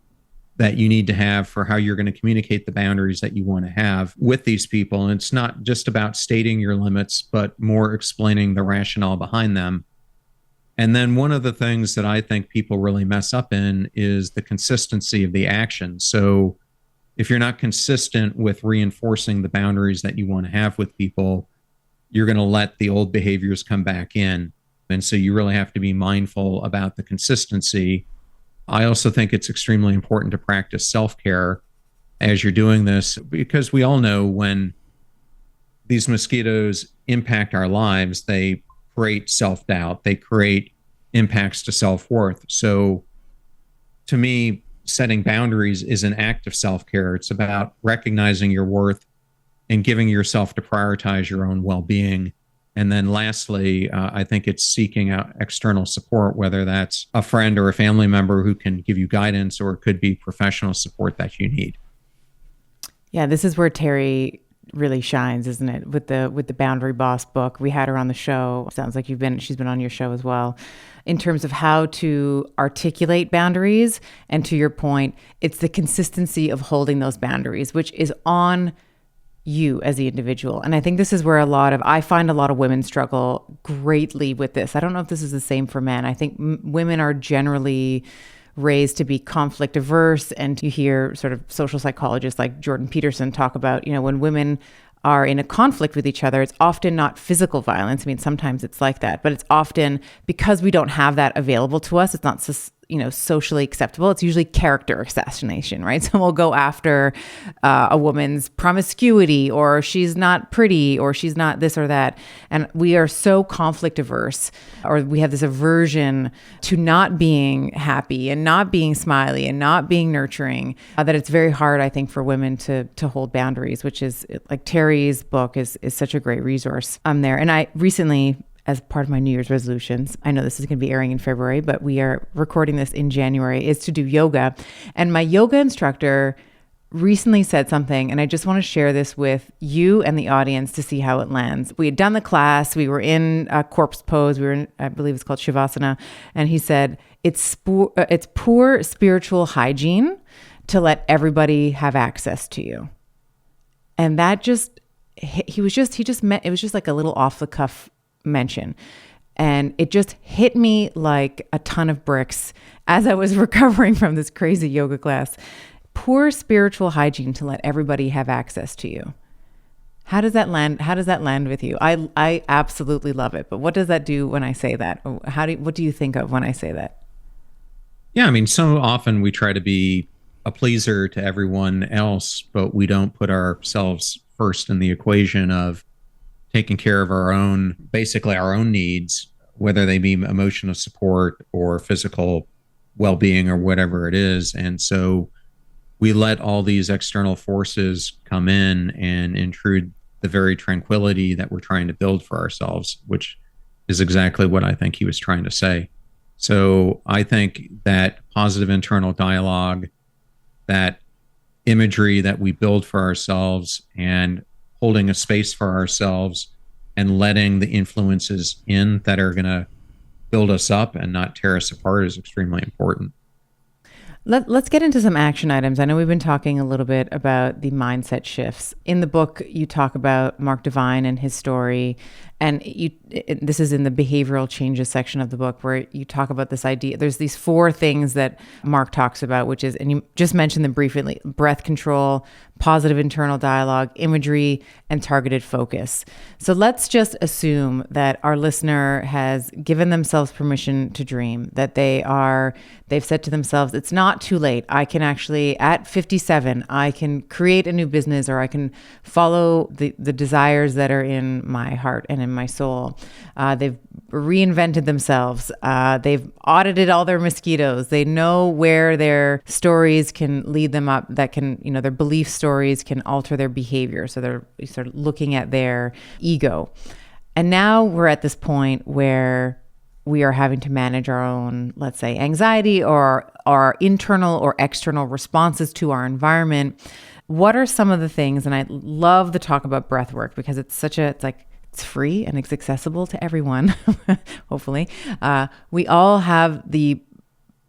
that you need to have for how you're going to communicate the boundaries that you want to have with these people. And it's not just about stating your limits, but more explaining the rationale behind them. And then one of the things that I think people really mess up in is the consistency of the action. So if you're not consistent with reinforcing the boundaries that you want to have with people, you're going to let the old behaviors come back in. And so you really have to be mindful about the consistency. I also think it's extremely important to practice self-care as you're doing this, because we all know when these mosquitoes impact our lives, they create self-doubt, they create impacts to self-worth. So to me, setting boundaries is an act of self-care. It's about recognizing your worth and giving yourself to prioritize your own well-being. And then lastly, I think it's seeking out external support, whether that's a friend or a family member who can give you guidance, or it could be professional support that you need. Yeah, this is where Terry really shines, isn't it? With the Boundary Boss book. We had her on the show. Sounds like she's been on your show as well, in terms of how to articulate boundaries. And to your point, it's the consistency of holding those boundaries, which is on you as the individual. And I think this is where I find a lot of women struggle greatly with this. I don't know if this is the same for men. I think women are generally raised to be conflict averse. And you hear sort of social psychologists like Jordan Peterson talk about, when women are in a conflict with each other, it's often not physical violence. I mean, sometimes it's like that, but it's often because we don't have that available to us. It's not socially acceptable. It's usually character assassination, right? So we'll go after a woman's promiscuity, or she's not pretty, or she's not this or that. And we are so conflict averse, or we have this aversion to not being happy and not being smiley and not being nurturing, that it's very hard, I think, for women to hold boundaries, which is like Terry's book is such a great resource there. And I recently, as part of my New Year's resolutions, I know this is going to be airing in February, but we are recording this in January, is to do yoga. And my yoga instructor recently said something, and I just want to share this with you and the audience to see how it lands. We had done the class. We were in a corpse pose. We were in, I believe it's called Shavasana. And he said, it's poor spiritual hygiene to let everybody have access to you. And that just, it was just like a little off the cuff mention. And it just hit me like a ton of bricks as I was recovering from this crazy yoga class. Poor spiritual hygiene to let everybody have access to you. How does that land? How does that land with you? I absolutely love it. But what does that do when I say that? What do you think of when I say that? Yeah, I mean, so often we try to be a pleaser to everyone else, but we don't put ourselves first in the equation of taking care of basically our own needs, whether they be emotional support or physical well-being or whatever it is. And so we let all these external forces come in and intrude the very tranquility that we're trying to build for ourselves, which is exactly what I think he was trying to say. So I think that positive internal dialogue, that imagery that we build for ourselves, and holding a space for ourselves and letting the influences in that are going to build us up and not tear us apart is extremely important. Let's get into some action items. I know we've been talking a little bit about the mindset shifts. In the book, you talk about Mark Divine and his story. And this is in the behavioral changes section of the book, where you talk about this idea. There's these 4 things that Mark talks about, which is, and you just mentioned them briefly: breath control, positive internal dialogue, imagery, and targeted focus. So let's just assume that our listener has given themselves permission to dream, that they've said to themselves, it's not too late. I can actually, at 57, I can create a new business, or I can follow the desires that are in my heart and in my soul. They've reinvented themselves. They've audited all their mosquitoes. They know where their stories can lead them up, that can, their belief stories can alter their behavior. So they're sort of looking at their ego. And now we're at this point where we are having to manage our own, let's say, anxiety or our internal or external responses to our environment. What are some of the things? And I love the talk about breath work, because it's free and it's accessible to everyone, hopefully. We all have the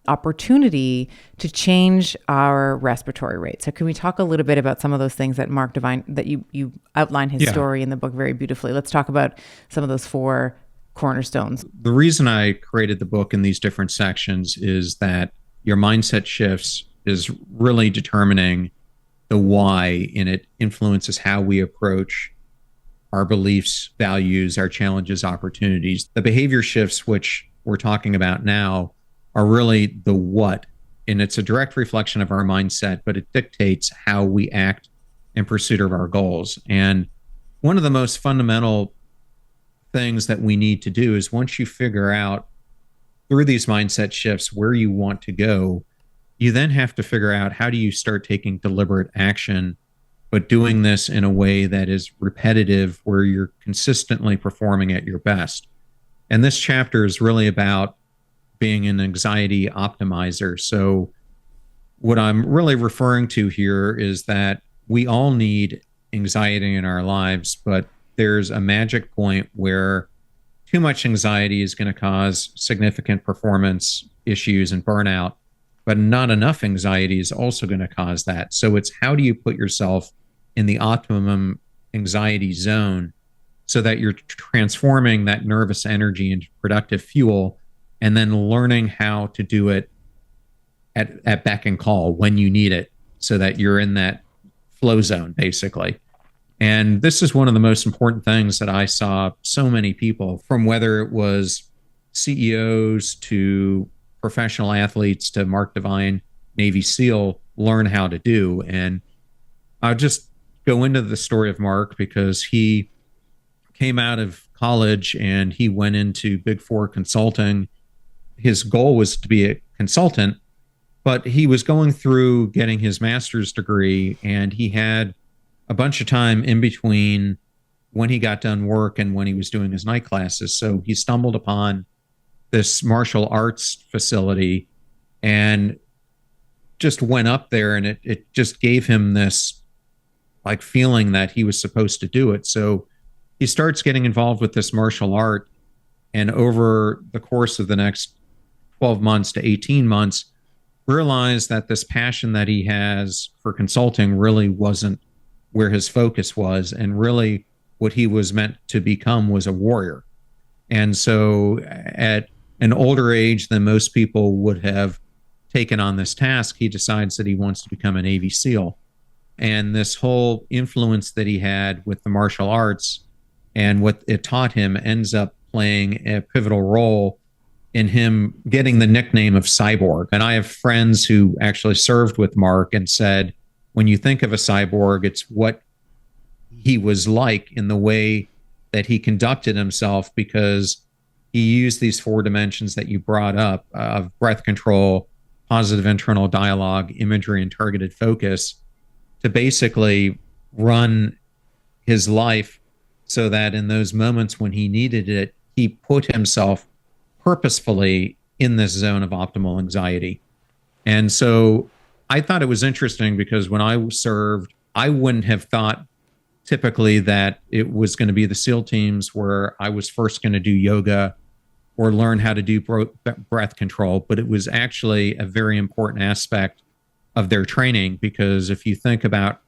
opportunity to change our respiratory rate. So can we talk a little bit about some of those things that Mark Divine, that you outline his story in the book very beautifully? Let's talk about some of those 4 cornerstones. The reason I created the book in these different sections is that your mindset shifts is really determining the why, and it influences how we approach our beliefs, values, our challenges, opportunities. The behavior shifts, which we're talking about now, are really the what. And it's a direct reflection of our mindset, but it dictates how we act in pursuit of our goals. And one of the most fundamental things that we need to do is, once you figure out through these mindset shifts where you want to go, you then have to figure out, how do you start taking deliberate action, but doing this in a way that is repetitive, where you're consistently performing at your best. And this chapter is really about being an anxiety optimizer. So what I'm really referring to here is that we all need anxiety in our lives, but there's a magic point where too much anxiety is going to cause significant performance issues and burnout, but not enough anxiety is also going to cause that. So it's, how do you put yourself in the optimum anxiety zone so that you're transforming that nervous energy into productive fuel and then learning how to do it at beck and call when you need it so that you're in that flow zone, basically. And this is one of the most important things that I saw so many people, from whether it was CEOs to professional athletes to Mark Devine, Navy SEAL, learn how to do. And I'll just go into the story of Mark because he came out of college and he went into Big Four consulting. His goal was to be a consultant, but he was going through getting his master's degree, and he had a bunch of time in between when he got done work and when he was doing his night classes. So he stumbled upon this martial arts facility and just went up there, and it just gave him this like feeling that he was supposed to do it. So he starts getting involved with this martial art, and over the course of the next 12 months to 18 months, realized that this passion that he has for consulting really wasn't where his focus was, and really what he was meant to become was a warrior. And so at an older age than most people would have taken on this task, he decides that he wants to become a Navy SEAL. And this whole influence that he had with the martial arts and what it taught him ends up playing a pivotal role in him getting the nickname of Cyborg. And I have friends who actually served with Mark and said, when you think of a cyborg, it's what he was like in the way that he conducted himself, because he used these four dimensions that you brought up of breath control, positive internal dialogue, imagery, and targeted focus to basically run his life so that in those moments when he needed it, he put himself purposefully in this zone of optimal anxiety. And so I thought it was interesting because when I served, I wouldn't have thought typically that it was going to be the SEAL teams where I was first going to do yoga or learn how to do breath control, but it was actually a very important aspect of their training, because if you think about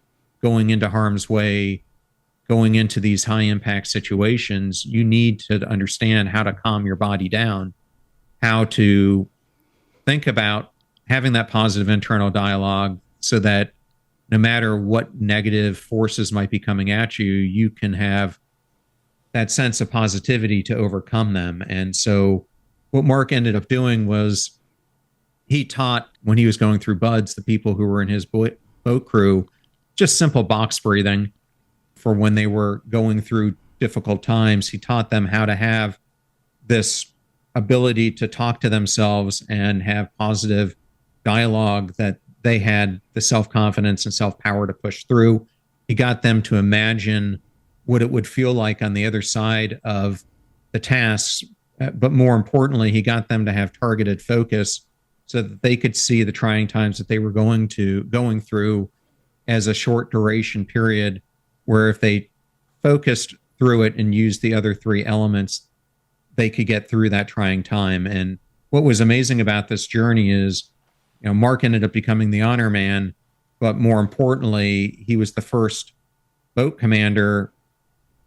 going into harm's way, going into these high impact situations, you need to understand how to calm your body down, how to think about having that positive internal dialogue so that no matter what negative forces might be coming at you, you can have that sense of positivity to overcome them. And so what Mark ended up doing was he taught, when he was going through BUDS, the people who were in his boat crew, just simple box breathing for when they were going through difficult times. He taught them how to have this ability to talk to themselves and have positive dialogue, that they had the self-confidence and self-power to push through. He got them to imagine what it would feel like on the other side of the tasks. But more importantly, he got them to have targeted focus so that they could see the trying times that they were going through as a short duration period, where if they focused through it and used the other three elements, they could get through that trying time. And what was amazing about this journey is, Mark ended up becoming the honor man, but more importantly, he was the first boat commander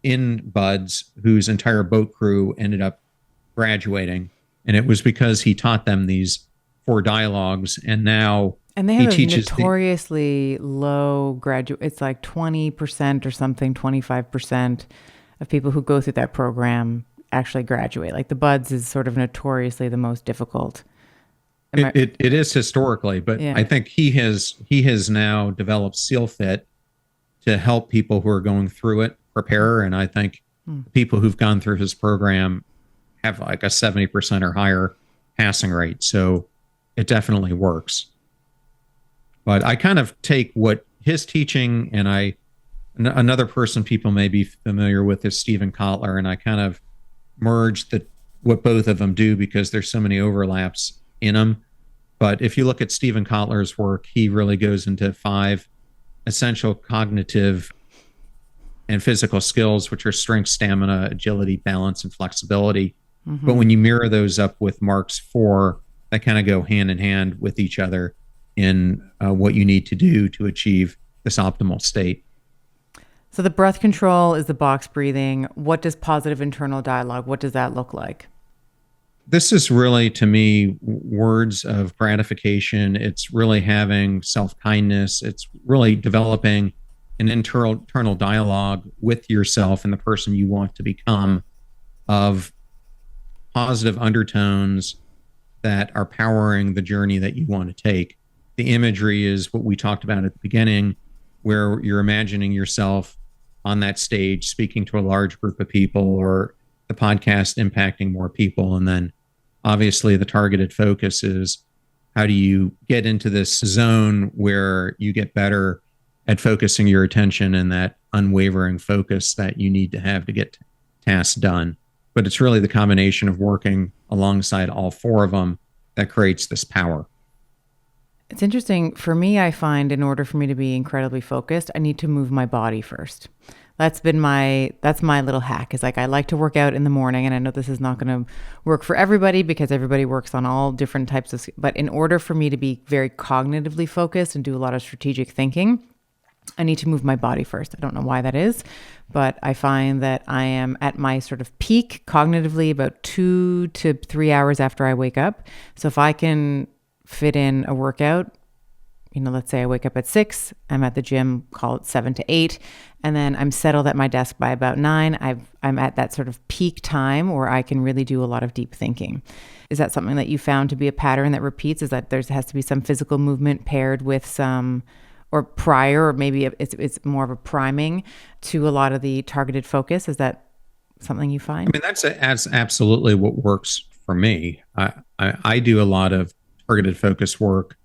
in BUDS whose entire boat crew ended up graduating. And it was because he taught them these four dialogues. And now they have a notoriously low graduate. It's like 20% or something, 25% of people who go through that program actually graduate. Like the BUDS is sort of notoriously the most difficult. It is historically, but yeah. I think he has now developed SEALFIT to help people who are going through it prepare. And I think people who've gone through his program have like a 70% or higher passing rate. So it definitely works. But I kind of take what his teaching, and another person people may be familiar with is Stephen Kotler, and I kind of merged what both of them do because there's so many overlaps in them. But if you look at Stephen Kotler's work, he really goes into 5 essential cognitive and physical skills, which are strength, stamina, agility, balance, and flexibility. Mm-hmm. But when you mirror those up with Mark's 4, they kind of go hand in hand with each other in what you need to do to achieve this optimal state. So the breath control is the box breathing. What does positive internal dialogue, what does that look like? This is really, to me, words of gratification. It's really having self-kindness. It's really developing an internal dialogue with yourself and the person you want to become, of positive undertones that are powering the journey that you want to take. The imagery is what we talked about at the beginning, where you're imagining yourself on that stage speaking to a large group of people, or the podcast impacting more people. And then obviously the targeted focus is, how do you get into this zone where you get better at focusing your attention and that unwavering focus that you need to have to get tasks done. But it's really the combination of working alongside all four of them that creates this power. It's interesting. For me, I find in order for me to be incredibly focused, I need to move my body first. That's my little hack, is like, I like to work out in the morning, and I know this is not going to work for everybody because everybody works on all different types of, but in order for me to be very cognitively focused and do a lot of strategic thinking, I need to move my body first. I don't know why that is, but I find that I am at my sort of peak cognitively about 2 to 3 hours after I wake up. So if I can fit in a workout, let's say I wake up at 6, I'm at the gym, call it 7 to 8, and then I'm settled at my desk by about 9. I'm at that sort of peak time where I can really do a lot of deep thinking. Is that something that you found to be a pattern that repeats? Is that there has to be some physical movement paired with some, or prior, or maybe it's more of a priming to a lot of the targeted focus? Is that something you find? I mean, that's absolutely what works for me. I do a lot of targeted focus work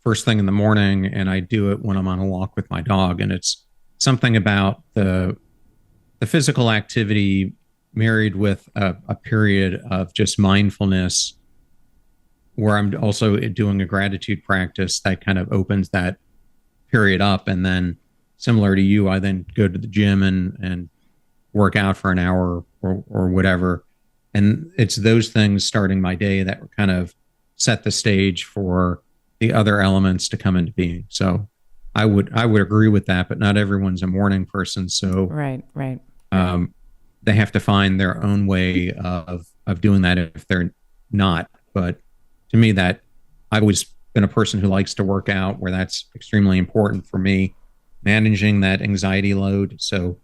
first thing in the morning, and I do it when I'm on a walk with my dog. And it's something about the physical activity married with a period of just mindfulness, where I'm also doing a gratitude practice that kind of opens that period up. And then, similar to you, I then go to the gym and work out for an hour or whatever. And it's those things starting my day that kind of set the stage for the other elements to come into being. So I would agree with that, but not everyone's a morning person. So right. They have to find their own way of doing that if they're not. But to me, that I've always been a person who likes to work out, where that's extremely important for me, managing that anxiety load. So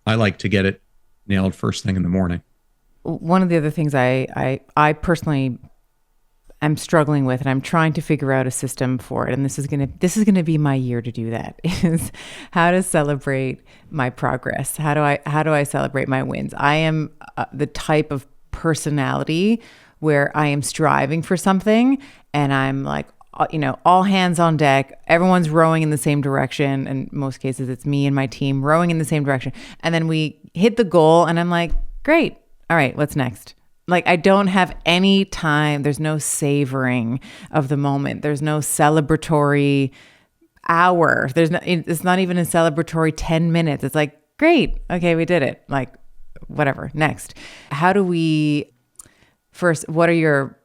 I like to get it nailed first thing in the morning. One of the other things I personally am struggling with, and I'm trying to figure out a system for it, and this is gonna be my year to do that, is how to celebrate my progress. How do I celebrate my wins? I am the type of personality where I am striving for something, and I'm like, all hands on deck. Everyone's rowing in the same direction. In most cases, it's me and my team rowing in the same direction. And then we hit the goal, and I'm like, great. All right, what's next? Like, I don't have any time. There's no savoring of the moment. There's no celebratory hour. It's not even a celebratory 10 minutes. It's like, great. Okay, we did it. Like, whatever. Next. How do we, first, what are your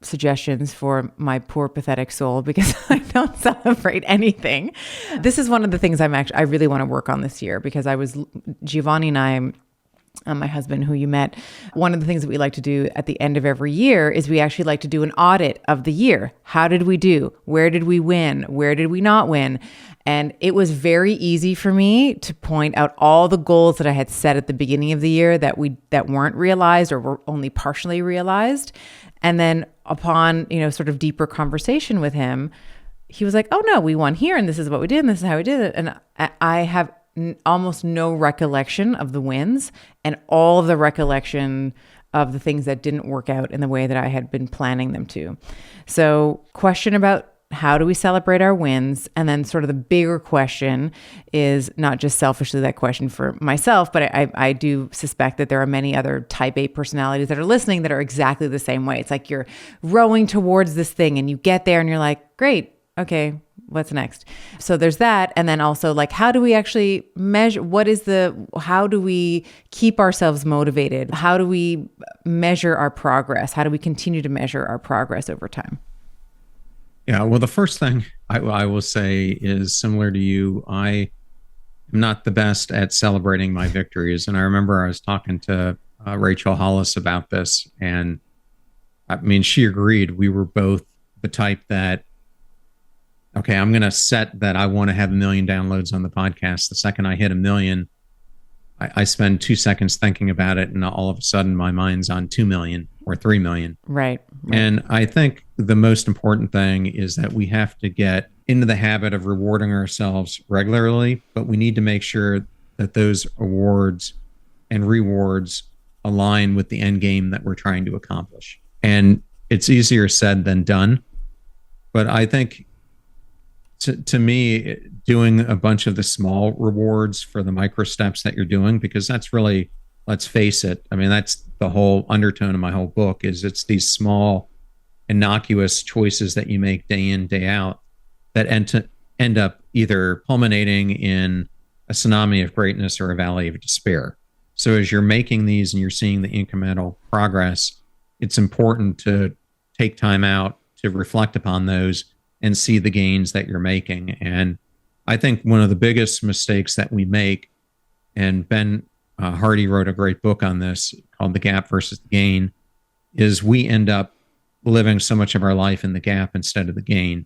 suggestions for my poor, pathetic soul? Because I don't celebrate anything. This is one of the things I really want to work on this year, because Giovanni and I, my husband, who you met, one of the things that we like to do at the end of every year is we actually like to do an audit of the year. How did we do? Where did we win? Where did we not win? And it was very easy for me to point out all the goals that I had set at the beginning of the year that weren't realized or were only partially realized. And then upon, sort of deeper conversation with him, he was like, oh no, we won here, and this is what we did, and this is how we did it. And I have almost no recollection of the wins, and all of the recollection of the things that didn't work out in the way that I had been planning them to. So, question about how do we celebrate our wins? And then sort of the bigger question is not just selfishly that question for myself, but I do suspect that there are many other type A personalities that are listening that are exactly the same way. It's like you're rowing towards this thing, and you get there and you're like, great, okay, what's next? So there's that. And then also, like, how do we actually measure? How do we keep ourselves motivated? How do we measure our progress? How do we continue to measure our progress over time? Yeah, well, the first thing I will say is similar to you. I am I'm not the best at celebrating my victories. And I remember I was talking to Rachel Hollis about this. And I mean, she agreed. We were both the type that, okay, I'm going to set that I want to have 1 million downloads on the podcast. The second I hit 1 million, I spend 2 seconds thinking about it. And all of a sudden, my mind's on 2 million or 3 million. Right. And I think the most important thing is that we have to get into the habit of rewarding ourselves regularly, but we need to make sure that those awards and rewards align with the end game that we're trying to accomplish. And it's easier said than done. But I think to me, doing a bunch of the small rewards for the micro steps that you're doing, because that's really, let's face it, I mean, that's the whole undertone of my whole book, is it's these small, innocuous choices that you make day in, day out that end up either culminating in a tsunami of greatness or a valley of despair. So as you're making these and you're seeing the incremental progress, it's important to take time out to reflect upon those and see the gains that you're making. And I think one of the biggest mistakes that we make, and Ben Hardy wrote a great book on this called The Gap versus the Gain, is we end up living so much of our life in the gap instead of the gain.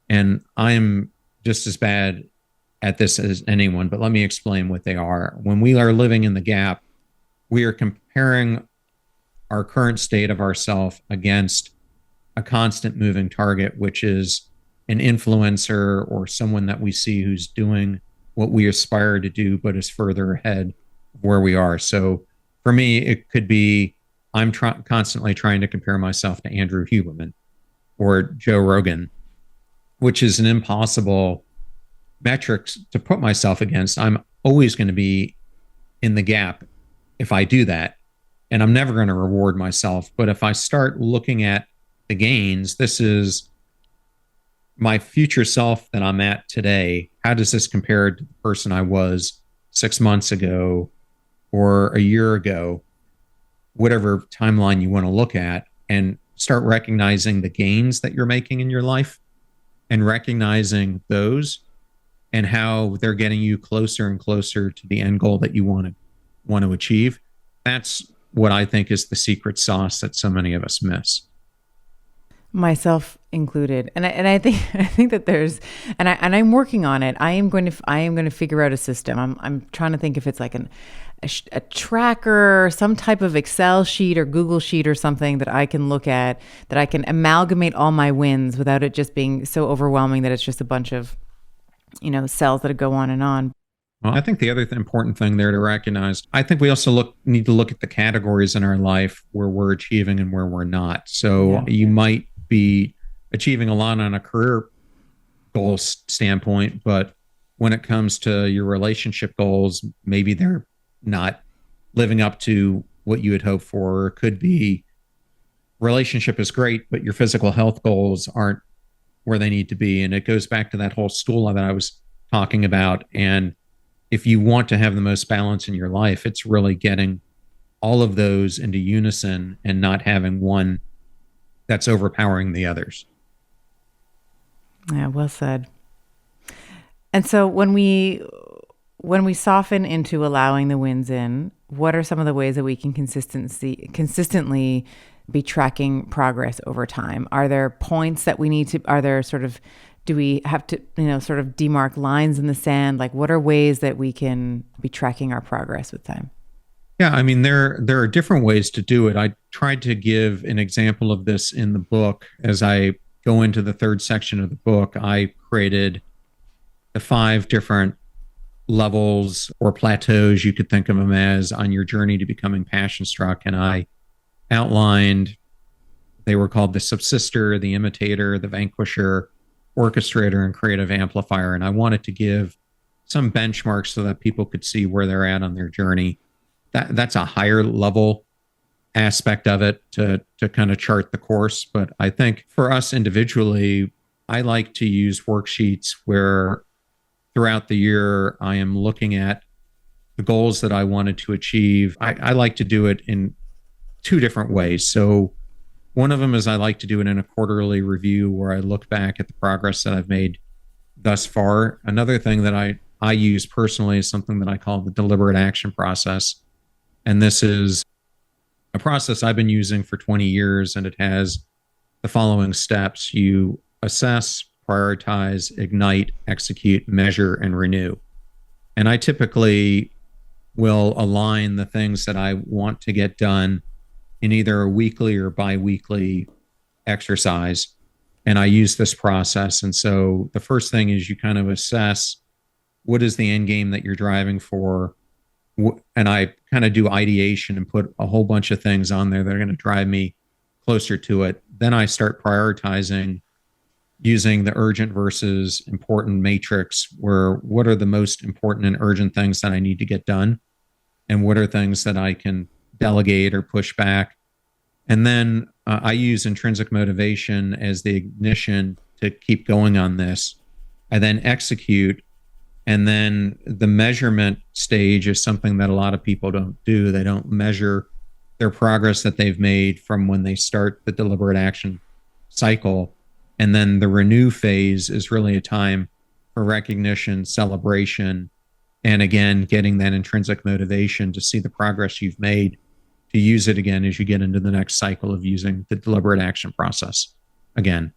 And I'm just as bad at this as anyone, but let me explain what they are. When we are living in the gap, we are comparing our current state of ourself against a constant moving target, which is an influencer or someone that we see who's doing what we aspire to do, but is further ahead of where we are. So for me, it could be I'm constantly trying to compare myself to Andrew Huberman or Joe Rogan, which is an impossible metric to put myself against. I'm always going to be in the gap if I do that, and I'm never going to reward myself. But if I start looking at the gains, this is my future self that I'm at today. How does this compare to the person I was 6 months ago or a year ago? Whatever timeline you want to look at, and start recognizing the gains that you're making in your life and recognizing those and how they're getting you closer and closer to the end goal that you want to achieve. That's what I think is the secret sauce that so many of us miss, myself included. And I think that there's, and I'm working on it. I am going to figure out a system. I'm trying to think if it's like a tracker, some type of Excel sheet or Google sheet or something that I can look at, that I can amalgamate all my wins without it just being so overwhelming that it's just a bunch of, cells that go on and on. Well, I think the other important thing there to recognize, I think we also need to look at the categories in our life where we're achieving and where we're not. So you might be achieving a lot on a career goal standpoint, but when it comes to your relationship goals, maybe they're not living up to what you had hoped for. Or it could be relationship is great, but your physical health goals aren't where they need to be. And it goes back to that whole stool that I was talking about. And if you want to have the most balance in your life, it's really getting all of those into unison and not having one that's overpowering the others. Yeah, well said. And so when we soften into allowing the wins in, what are some of the ways that we can consistently be tracking progress over time? Are there points that we need to, do we have to, sort of demark lines in the sand? Like, what are ways that we can be tracking our progress with time? Yeah, I mean, there are different ways to do it. I tried to give an example of this in the book. As I go into the third section of the book, I created the 5 different levels or plateaus, you could think of them as, on your journey to becoming passion struck. And I outlined, they were called the subsister, the imitator, the vanquisher, orchestrator, and creative amplifier. And I wanted to give some benchmarks so that people could see where they're at on their journey. That's a higher level aspect of it to kind of chart the course. But I think for us individually, I like to use worksheets where throughout the year, I am looking at the goals that I wanted to achieve. I like to do it in 2 different ways. So one of them is I like to do it in a quarterly review where I look back at the progress that I've made thus far. Another thing that I I use personally is something that I call the deliberate action process. And this is a process I've been using for 20 years, and it has the following steps. You assess, prioritize, ignite, execute, measure, and renew. And I typically will align the things that I want to get done in either a weekly or bi-weekly exercise. And I use this process. And so the first thing is you kind of assess what is the end game that you're driving for. And I kind of do ideation and put a whole bunch of things on there that are going to drive me closer to it. Then I start prioritizing using the urgent versus important matrix, where what are the most important and urgent things that I need to get done, and what are things that I can delegate or push back. And then I use intrinsic motivation as the ignition to keep going on this. I then execute. And then the measurement stage is something that a lot of people don't do. They don't measure their progress that they've made from when they start the deliberate action cycle. And then the renew phase is really a time for recognition, celebration, and again, getting that intrinsic motivation to see the progress you've made, to use it again as you get into the next cycle of using the deliberate action process again.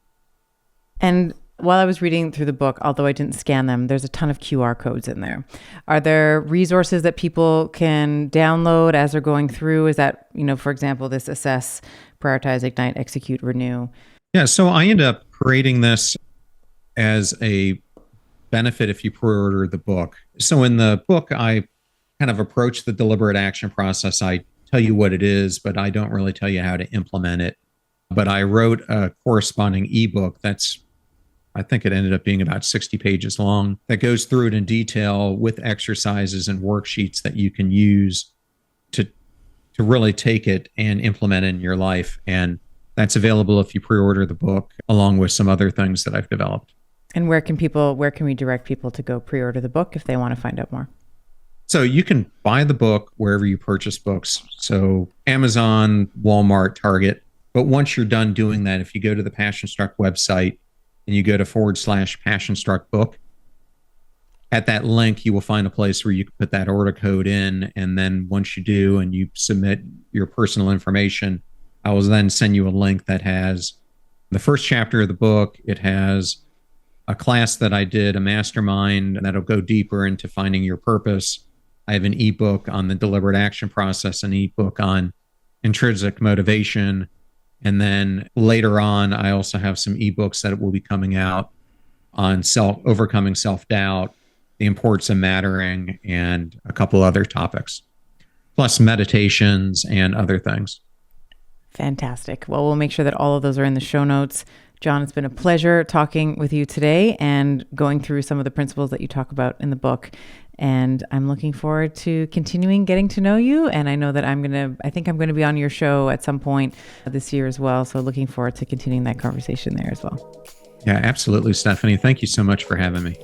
And while I was reading through the book, although I didn't scan them, there's a ton of QR codes in there. Are there resources that people can download as they're going through? Is that, for example, this assess, prioritize, ignite, execute, renew? Yeah, so I end up creating this as a benefit if you pre-order the book. So in the book, I kind of approach the deliberate action process. I tell you what it is, but I don't really tell you how to implement it. But I wrote a corresponding ebook I think it ended up being about 60 pages long, that goes through it in detail with exercises and worksheets that you can use to really take it and implement it in your life. And that's available if you pre-order the book, along with some other things that I've developed. And where can we direct people to go pre-order the book if they want to find out more? So you can buy the book wherever you purchase books. So Amazon, Walmart, Target. But once you're done doing that, if you go to the Passion Struck website and you go to /Passion Struck book, at that link, you will find a place where you can put that order code in. And then once you do and you submit your personal information, I will then send you a link that has the first chapter of the book. It has a class that I did, a mastermind, and that'll go deeper into finding your purpose. I have an ebook on the deliberate action process, an ebook on intrinsic motivation. And then later on, I also have some ebooks that will be coming out on overcoming self-doubt, the importance of mattering, and a couple other topics, plus meditations and other things. Fantastic. Well, we'll make sure that all of those are in the show notes. John, it's been a pleasure talking with you today and going through some of the principles that you talk about in the book. And I'm looking forward to continuing getting to know you. And I know that I think I'm going to be on your show at some point this year as well. So looking forward to continuing that conversation there as well. Yeah, absolutely, Stephanie. Thank you so much for having me.